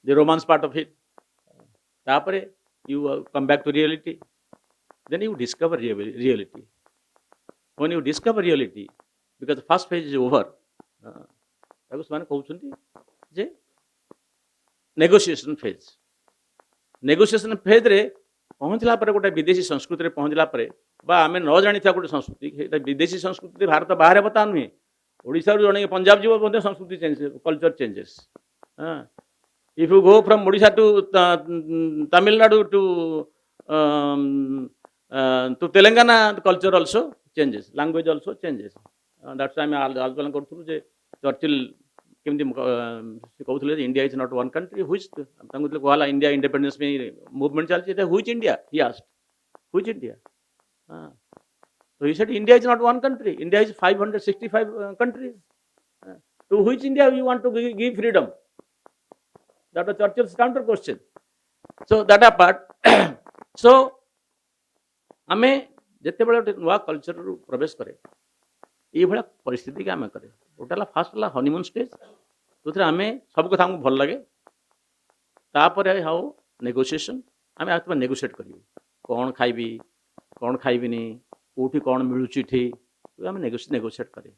the romance part of it tapare you come back to reality then you discover reality when you discover reality because the first phase is over ତାକୁ ସେମାନେ କହୁଛନ୍ତି ଯେ negotiation ଫେଜ୍ରେ ପହଞ୍ଚିଲା ପରେ ଗୋଟେ ବିଦେଶୀ ସଂସ୍କୃତିରେ ପହଞ୍ଚିଲା ପରେ ବା ଆମେ ନ ଜାଣିଥିବା ଗୋଟେ ସଂସ୍କୃତି ସେଇଟା ବିଦେଶୀ ସଂସ୍କୃତି ଭାରତ ବାହାରେ ବତା ନୁହେଁ ଓଡ଼ିଶାରୁ ଜଣେ ପଞ୍ଜାବ ଯିବ ମଧ୍ୟ ସଂସ୍କୃତି change culture changes if you go from Odisha to Tamil Nadu to Telangana culture also changes language also changes that's ଆମେ ଆଲୋଚନା କରୁଥିଲୁ ଯେ ଚର୍ଚ୍ଚିଲ୍ କେମିତି ସେ କହୁଥିଲେ ଯେ India is not one country which ତାଙ୍କୁ ଯେତେବେଳେ କୁହାହେଲା ଇଣ୍ଡିଆ ଇଣ୍ଡିପେଣ୍ଡେନ୍ସ ପାଇଁ ମୁଭମେଣ୍ଟ ଚାଲିଛି ଏଟା which India he asked which India So he said India is not one country. India is 565 countries. To which India you want to give freedom? That was Churchill's counter question. So that apart, so ଆମେ ଯେତେବେଳେ ଗୋଟେ ନୂଆ କଲଚରରୁ ପ୍ରବେଶ କରେ ଏଇଭଳିଆ ପରିସ୍ଥିତିକି ଆମେ କରେ ଗୋଟେ ହେଲା ଫାଷ୍ଟ ହେଲା ହନିମୁନ୍ ଷ୍ଟେଜ୍ ଯେଉଁଥିରେ ଆମେ ସବୁ କଥା ଆମକୁ ଭଲ ଲାଗେ ତାପରେ ହଉ ନେଗୋସିଏସନ୍ ଆମେ ଆଉ ନେଗୋସିଏଟ୍ କରିବୁ କ'ଣ ଖାଇବି କ'ଣ ଖାଇବିନି କେଉଁଠି କ'ଣ ମିଳୁଛି ଏଠି ଆମେ ନେଗୋସିଏଟ୍ କରେ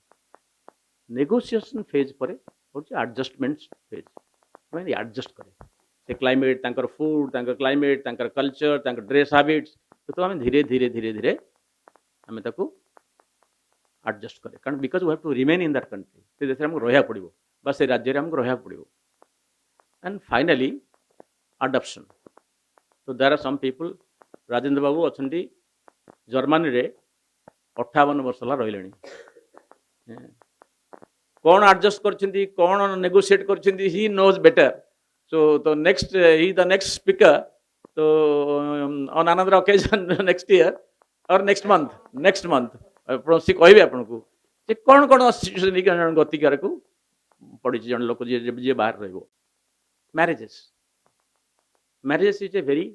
ନେଗୋସିଏସନ୍ ଫେଜ୍ ପରେ ହେଉଛି ଆଡ଼ଜଷ୍ଟମେଣ୍ଟ ଫେଜ୍ ଆମେ ଆଡ଼ଜଷ୍ଟ କରେ ସେ କ୍ଲାଇମେଟ୍ ତାଙ୍କର ଫୁଡ୍ ତାଙ୍କର କ୍ଲାଇମେଟ୍ ତାଙ୍କର କଲଚର ତାଙ୍କର ଡ୍ରେସ୍ ହାବିଟ୍ସ ତ ଆମେ ଧୀରେ ଧୀରେ ଆମେ ତାକୁ ଆଡ଼ଜଷ୍ଟ କରେ କାରଣ because we have two remain in that country ସେ ଦେଶରେ ଆମକୁ ରହିବାକୁ ପଡ଼ିବ ବା ସେ ରାଜ୍ୟରେ ଆମକୁ ରହିବାକୁ ପଡ଼ିବ ଆଣ୍ଡ ଫାଇନାଲି ଆଡପ୍ସନ୍ ତ there are some people Rajendra Babu ଅଛନ୍ତି जर्मनी रे 58 वर्ष होला रहिलेनी कौन एडजस्ट करछिंदी कौन नेगोशिएट करछिंदी he knows better so the next he the next speaker so on another occasion next year or next month सी कहबे आपन को जे कौन कौन सिचुएशन गति कर को पड़ी जन लोक जे बाहर रहबो marriages is a very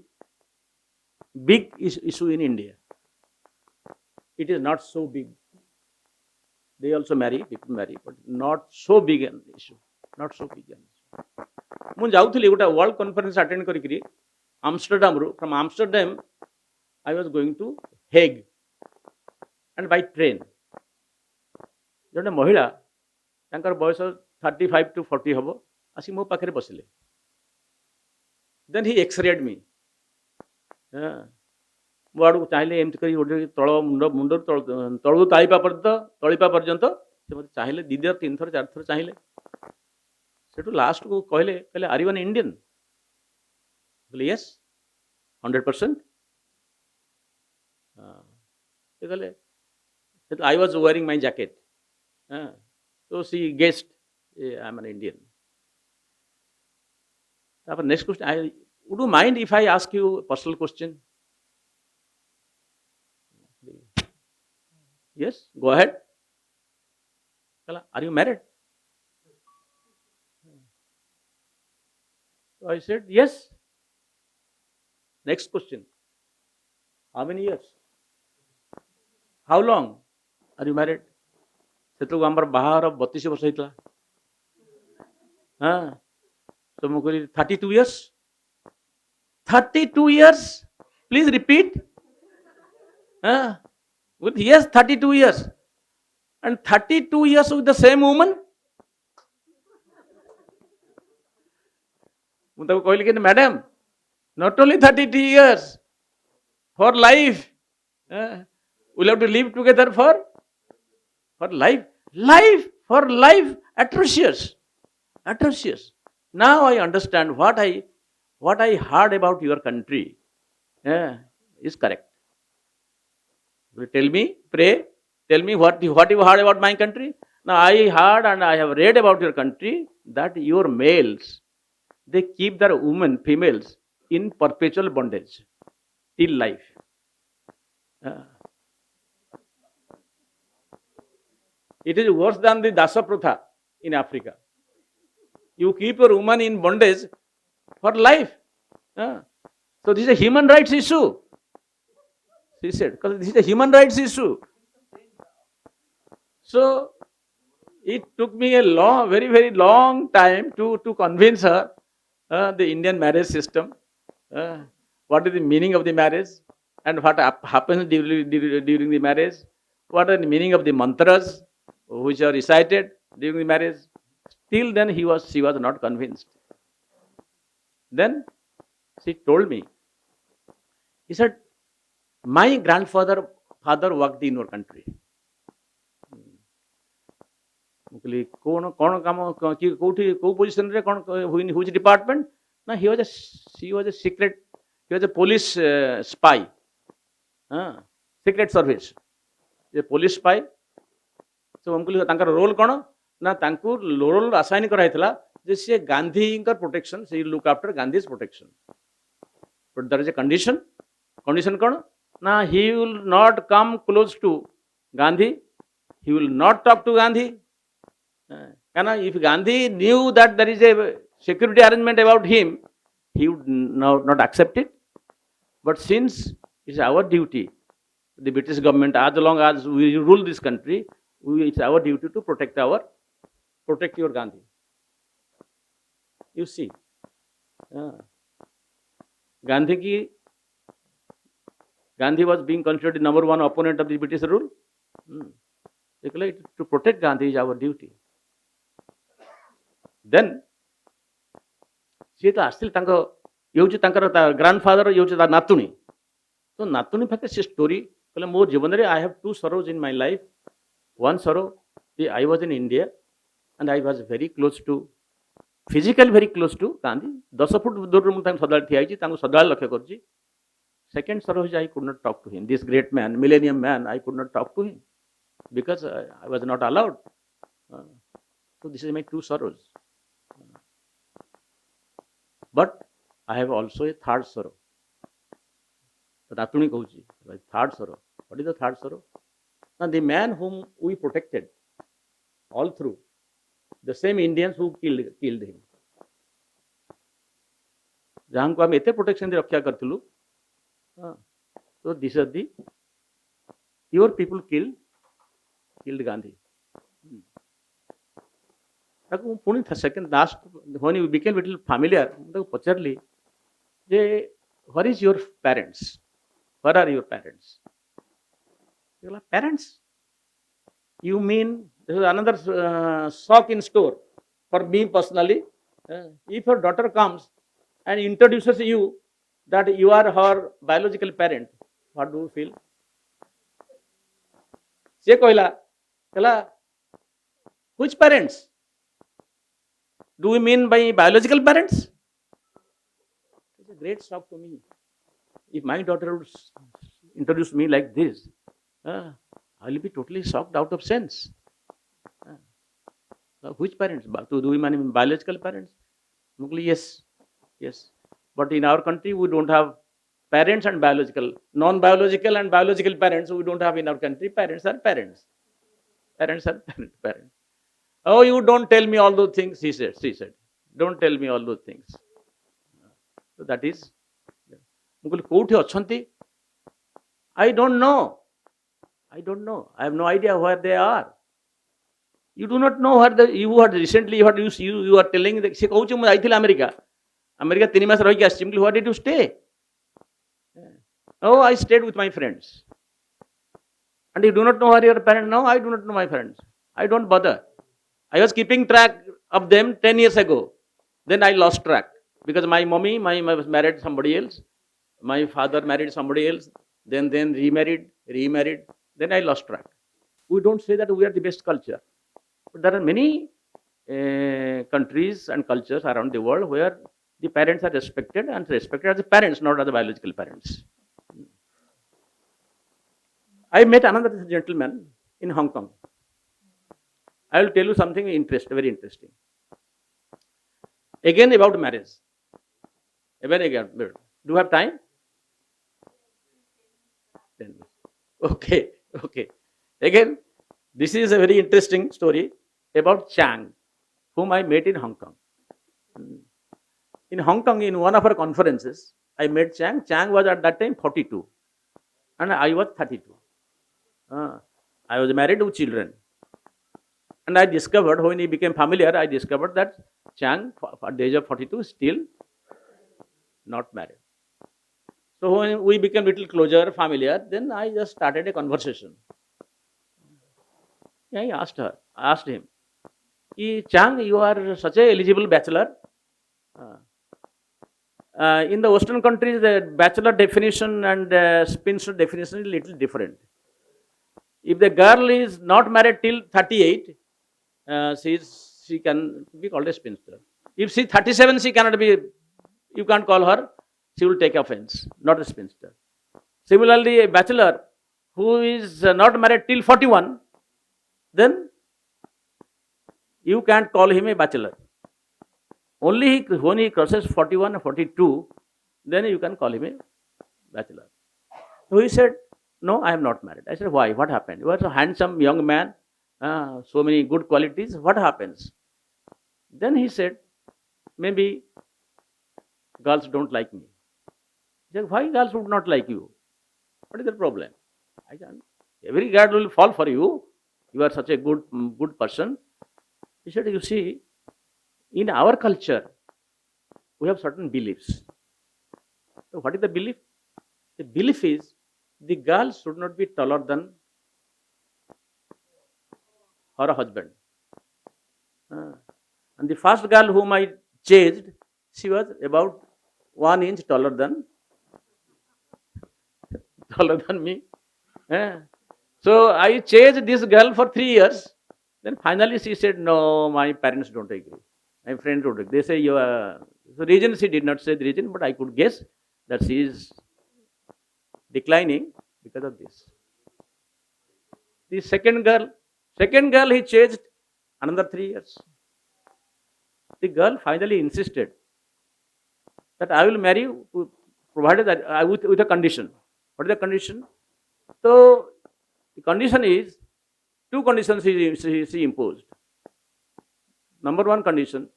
big issue in India. It is not so big. They also marry, people marry, but not so big an issue. Not so big an issue. ମୁଁ ଯାଉଥିଲି ଗୋଟେ वर्ल्ड कॉन्फ्रेंस अटेंड करी Amsterdam रू from Amsterdam I was going to Hague and by train जने महिला तांकर बयस 35 to 40 हबो आसी मो पाखरे बसिले देन ही एक्सरेड मी मो आड़ चाहिए एमती कर तल मुंड तलू तलिपा पर्यंत से मत चाहिए 2 थर 3 थर 4 थर चाहिए से लास्ट को कहले आर यू एन इंडियन बोले यस 100% कहले I was wearing my jacket so she guessed I'm an Indian. Next question, would you mind if I ask you a personal question? Yes, go ahead. Are you married? So I said yes. Next question, how many years? How long are you married? से आम बाहर 32 वर्ष होता हाँ तो मुझे 32 years 32 years please repeat हाँ yes 32 years and 32 years with the same woman मुझे कहली कि madam not only 32 years for life we'll have to live together for life atrocious now I understand what I heard about your country is correct. Tell me, pray, tell me what you heard about my country. Now I heard and I have read about your country that your males they keep their females in perpetual bondage till life. It is worse than the Dasa Pratha in Africa. You keep your woman in bondage for life. So this is a human rights issue. She said, because this is a human rights issue. So it took me a very, very long time to convince her the Indian marriage system, what is the meaning of the marriage and what happens during the marriage, what is the meaning of the mantras which are recited during the marriage. Till then she was not convinced. Then she told me, he said, my father worked in your country. Position in which department? No, she was a secret, he was a police spy, secret service, a police spy. So तांकर role कौन ना तांको role assign कराइथला जे से गांधी का protection से look after Gandhi's protection but there is a condition कौन ना he will not come close to Gandhi he will not talk to Gandhi कहना if Gandhi knew that there is a security arrangement about him he would not accept it, but since it's our duty, the British government, as long as we rule this country, it's our duty to protect your Gandhi. You see, Gandhi was being considered the number one opponent of the British rule. To protect Gandhi is our duty. Then सी तो आसती grandfather ये नातुणी तो नातुणी पाखे सी story कहले मो जीवन में I have 2 sorrows in my life. One sorrow I was in India and I was very close to physically very close to Gandhi. 10 foot दूर मुझे सदा ठिया सदा लक्ष्य कर Second sorrow is I could not talk to him. This great man, millennium man, I could not talk to him because I was not allowed. So this is my two sorrows. But I have also a third sorrow. Ratuni Kauchi, third sorrow. What is the third sorrow? Now the man whom we protected all through, the same Indians who killed him. जहाँ को हम एते protection दे रक्षा करथिलु, so these are the your people killed Gandhi. ताको पुणी second last when you became little familiar, ताको पचारली जे what is your parents? Where are your parents? Parents? You mean this is another shock in store for me personally. If your daughter comes and introduces you that you are her biological parent, what do you feel? Se कहला, which parents? Do we mean by biological parents? It's a great shock to me. If my daughter would introduce me like this, I will be totally shocked out of sense. Which parents? Do we mean biological parents? Yes. Yes. But in our country, we don't have parents and biological. Non-biological and biological parents, we don't have in our country. Parents are parents. Parents are parents. Oh, you don't tell me all those things, she said. Don't tell me all those things. So that is. I don't know. I have no idea where they are. You do not know where you are recently, you are telling that she coach I till America. America 3 months rahi simply where did you stay? Oh, I stayed with my friends. And you do not know where your parents? No, I do not know my friends. I don't bother. I was keeping track of them 10 years ago. Then I lost track because my mommy was married somebody else. My father married somebody else. Then remarried. Then I lost track. We don't say that we are the best culture. But there are many countries and cultures around the world where the parents are respected and respected as the parents, not as the biological parents. I met another gentleman in Hong Kong. I will tell you something very interesting. Again about marriage. Again. Do you have time? 10 minutes. Okay. Again, this is a very interesting story about Chang, whom I met in Hong Kong. In Hong Kong, in one of our conferences, I met Chang. Chang was at that time 42 and I was 32. I was married with children. And I discovered, when he became familiar, I discovered that Chang, at the age of 42, is still not married. So when we became little closer, familiar, then I just started a conversation. I asked him, Chang, you are such a eligible bachelor. In the Western countries, the bachelor definition and spinster definition is a little different. If the girl is not married till 38, she can be called a spinster. If she is 37, she cannot be, you can't call her, she will take offense, not a spinster. Similarly, a bachelor who is not married till 41, then you can't call him a bachelor. Only when he crosses 41 or 42, then you can call him a bachelor. So he said, no, I am not married. I said, why? What happened? You are a handsome young man, so many good qualities. What happens? Then he said, maybe girls don't like me. He said, why girls would not like you? What is the problem? I said, every girl will fall for you. You are such a good person. He said, you see, in our culture, we have certain beliefs. So what is the belief? The belief is the girl should not be taller than her husband. And the first girl whom I chased, she was about 1 inch taller than me. So I chased this girl for 3 years. Then finally she said, no, my parents don't agree. My friends don't agree. They say, you are... The reason she did not say the reason, but I could guess that she is declining because of this. The second girl he chased another 3 years. The girl finally insisted that I will marry you, provided that with a condition. What is the condition? So the condition is, two conditions she imposed. Number one condition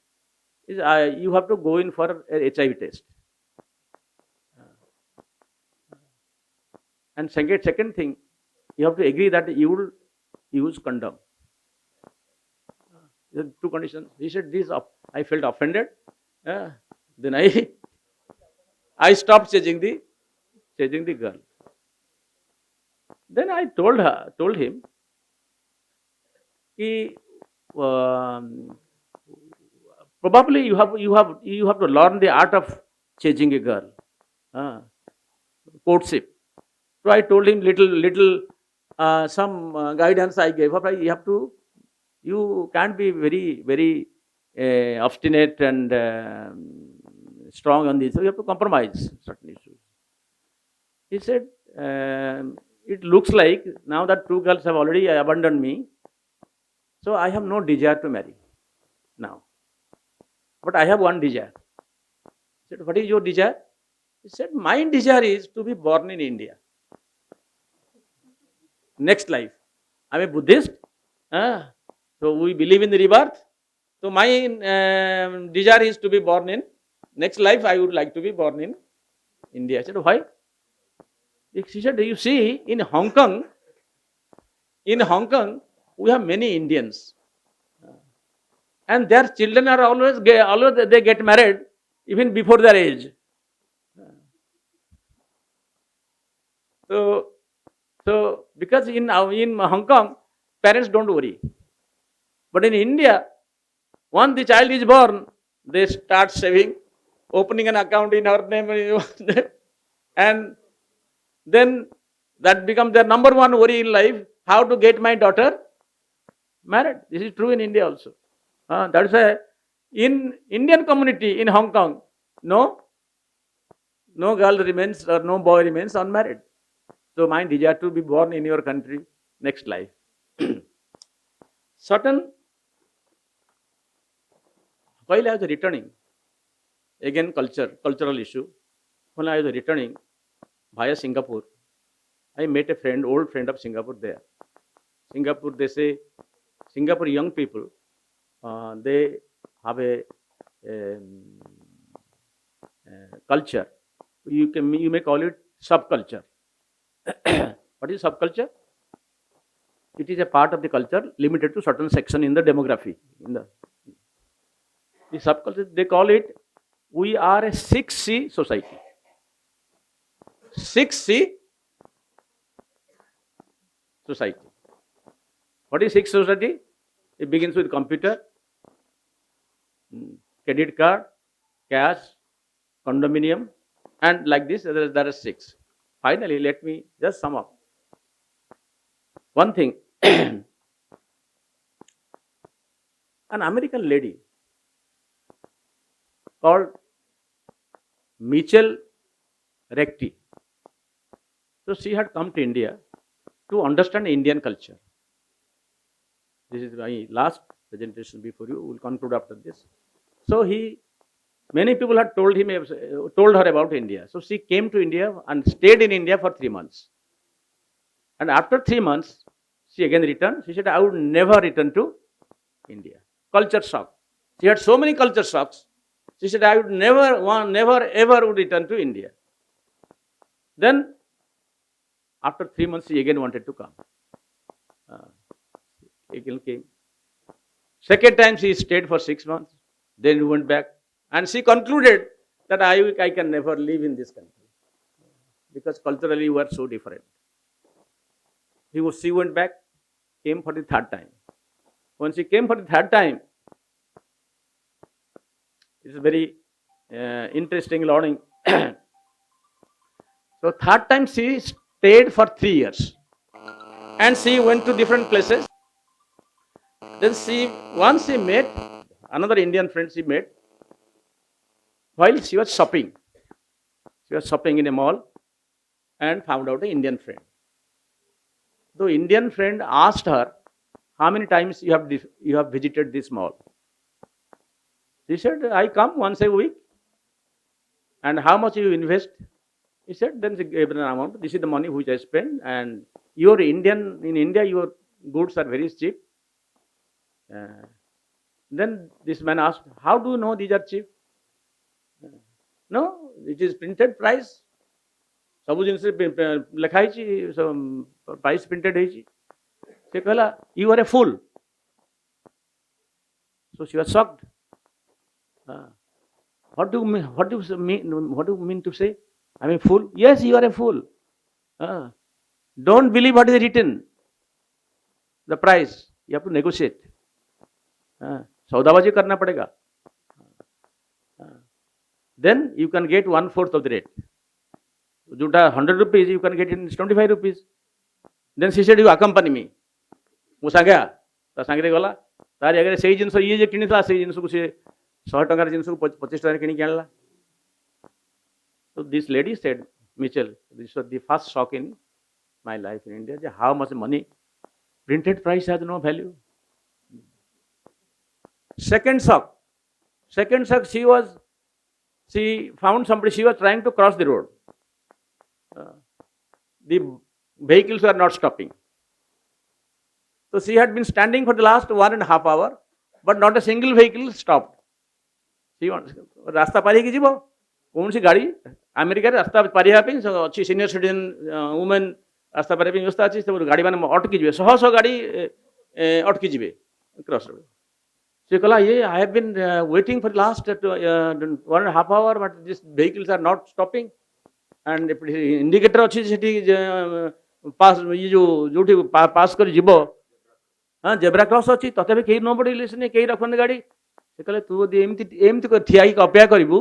is you have to go in for a HIV test. And second thing, you have to agree that you will use condom. The two conditions. He said this. I felt offended. Then I stopped chasing the girl. Then I told him, probably you have to learn the art of chasing a girl, courtship. So I told him little some guidance I gave her. You can't be very obstinate and strong on this. So you have to compromise certain issues. He said, it looks like now that two girls have already abandoned me, so I have no desire to marry now. But I have one desire. I said, what is your desire? He said, my desire is to be born in India. Next life. I'm a Buddhist. So we believe in the rebirth. So my desire is to be born in next life. I would like to be born in India. I said, why? She said, you see, in Hong Kong, we have many Indians. And their children are always they get married even before their age. So because in Hong Kong, parents don't worry. But in India, once the child is born, they start saving, opening an account in her name, and then that becomes their number one worry in life, how to get my daughter married. This is true in India also. That's why in Indian community in Hong Kong, no girl remains or no boy remains unmarried. So my desire to be born in your country next life. Certain, while I was returning, again cultural issue, when I was returning via Singapore, I met a old friend of Singapore there. Singapore, they say, Singapore young people, they have a culture. You may call it subculture. What is subculture? It is a part of the culture limited to certain section in the demography. The subculture, they call it, we are a 6C society. 6C society. What is 6 society? It begins with computer, credit card, cash, condominium, and like this there are 6. Finally, let me just sum up. One thing, an American lady called Mitchell Recti. So she had come to India to understand Indian culture. This is my last presentation before you. We will conclude after this. So many people had told her about India. So she came to India and stayed in India for 3 months. And after 3 months, she again returned. She said, I would never return to India. Culture shock. She had so many culture shocks. She said, I would never ever would return to India. Then, after 3 months, she again wanted to come. Again came. Second time, she stayed for 6 months. Then went back. And she concluded that I can never live in this country. Because culturally, we are so different. She went back, came for the third time. When she came for the third time, it's a very interesting learning. So third time she stayed for 3 years. And she went to different places. Then once she met another Indian friend she met while she was shopping. She was shopping in a mall. and found out an Indian friend. The Indian friend asked her, how many times you have visited this mall? She said, I come once a week. And how much you invest? He said, then she gave an amount. This is the money which I spend. And in India, your goods are very cheap. Then this man asked, how do you know these are cheap? No, it is printed price. ସବୁ ଜିନିଷ ଲେଖା ହେଇଛି price printed ହେଇଛି ସେ କହିଲା you are a fool. So she was shocked. What do you mean to say? I am a fool? Yes, you are a fool. Don't believe what is written. The price you have to negotiate. सौदाबाजी करना पड़ेगा. Then you can get 1/4 of the rate. जोटा 100 rupees, you can get it in 25 rupees. Then she said, you accompany me. ମୁଁ ସାଙ୍ଗା ତା ସାଙ୍ଗରେ ଗଲା ତାରି ଆଗରେ ସେଇ ଜିନିଷ ଇଏ ଯେ କିଣିଥିଲା ସେଇ ଜିନିଷକୁ ସେ 100 ଟଙ୍କାର ଜିନିଷକୁ 25 ଟଙ୍କାରେ କିଣିକି ଆଣିଲା. So this lady said, Mitchell, this was the first shock in my life in India, how much money, printed price has no value. Second shock, she found somebody, she was trying to cross the road. The vehicles were not stopping. So she had been standing for the last 1.5 hours, but not a single vehicle stopped. She wants, रास्ता पारी की जीवो, कौन सी गाड़ी America रे रास्ता पारी हाँ पे अच्छी सीनियर सिटीजन वुमेन रास्ता पारी पे व्यवस्था अच्छी तो गाड़ी माने अटकी जीवे, 100 गाड़ी अटकी जीवे क्रॉस रोड. She कहला ये I have been waiting for the last 1.5 hours, but these vehicles are not stopping. And indicator अच्छी सेठी पास ये जो पास कर जीवो हाँ जेब्रा क्रॉस अच्छी तथापि कहीं नो बडी लिसन कहीं रखने गाड़ी से कहले तू एमती ठिया अपेक्षा करू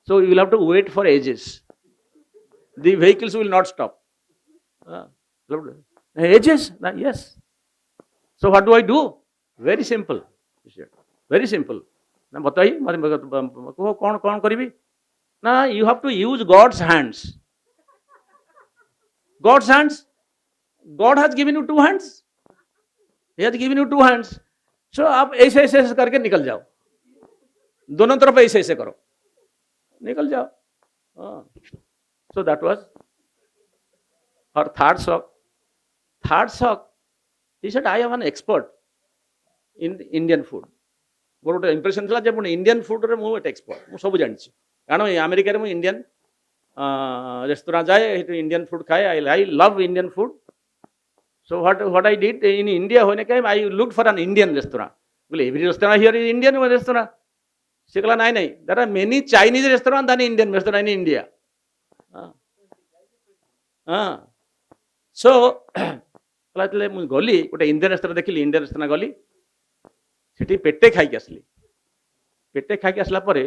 so you will have to wait for ages. The vehicles will not stop. Ages? Yes. So what do I do? Very simple. Very simple. ना बताइए कौन करीबी ना you have to use God's hands. God's hands. God has given you 2 hands. He has given you 2 hands. So आप ऐसे ऐसे करके निकल जाओ. दोनों तरफ ऐसे ऐसे करो. निकल जाओ. So that was her third shock. Third shock. He said, I am an expert in Indian food. ମୋର ଗୋଟେ ଇମ୍ପ୍ରେସନ୍ ଥିଲା ଯେ ମୁଁ ଇଣ୍ଡିଆନ୍ ଫୁଡ଼ରେ ମୁଁ ଗୋଟେ ଏକ୍ସପର୍ଟ ମୁଁ ସବୁ ଜାଣିଛି କାରଣ ଆମେରିକାରେ ମୁଁ ଇଣ୍ଡିଆନ୍ ରେଷ୍ଟୁରାଣ୍ଟ ଯାଏ ସେଠି ଇଣ୍ଡିଆନ୍ ଫୁଡ଼ ଖାଏ I love Indian food. So what I did in India when I came, I looked for an Indian restaurant. Well, every restaurant here is Indian restaurant. She said, no, there are many Chinese restaurants than Indian restaurant in India. So ମୁଁ ଗଲି ଗୋଟେ Indian restaurant ଦେଖିଲି Indian restaurant ଗଲି ସେଠି ପେଟେ ଖାଇକି ଆସିଲି. ପେଟେ ଖାଇକି ଆସିଲା ପରେ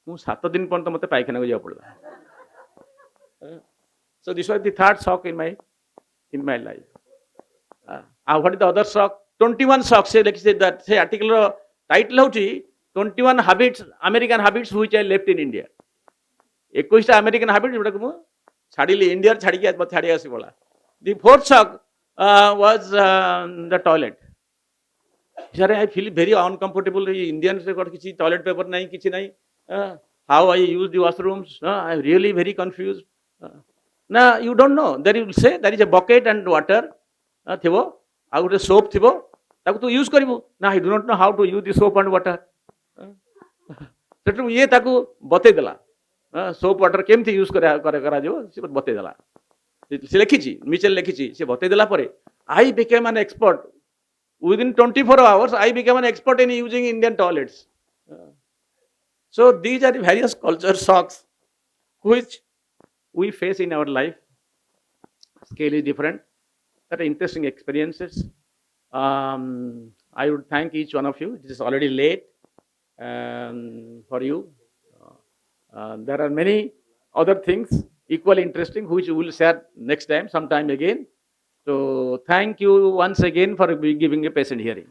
ମୁଁ 7 ଦିନ ପର୍ଯ୍ୟନ୍ତ ମୋତେ ପାଇଖାନାକୁ ଯିବାକୁ ପଡ଼ିଲା. So this was the third shock in my life. What is the other shock? 21 shocks. Say article title होची 21 habits, American habits which I left in India. 21 American habits जोटा को छाड़िली इंडिया छाड़ी के मत छाड़ी आसी बोला. The fourth shock was the toilet. Sir, I feel very uncomfortable. Indians have got किसी toilet paper नहीं किसी नहीं. How I use the washrooms? I am really very confused. Now you don't know. There you will say there is a bucket and water. थिबो आ गोटे soap थिबो ताकू तू use करिवो ना. I do not know how to use the soap and water. सेटू ये ताकू बते देला सोप वाटर केमती यूज करा जो से बते देला. से लिखिची मिचेल लिखिची से बते देला परे I became an expert within 24 hours. I became an expert in using Indian toilets. So these are the various culture shocks which we face in our life. Scale is different. That are interesting experiences. I would thank each one of you. It is already late for you. There are many other things equally interesting which we will share next time, sometime again. So thank you once again for giving a patient hearing.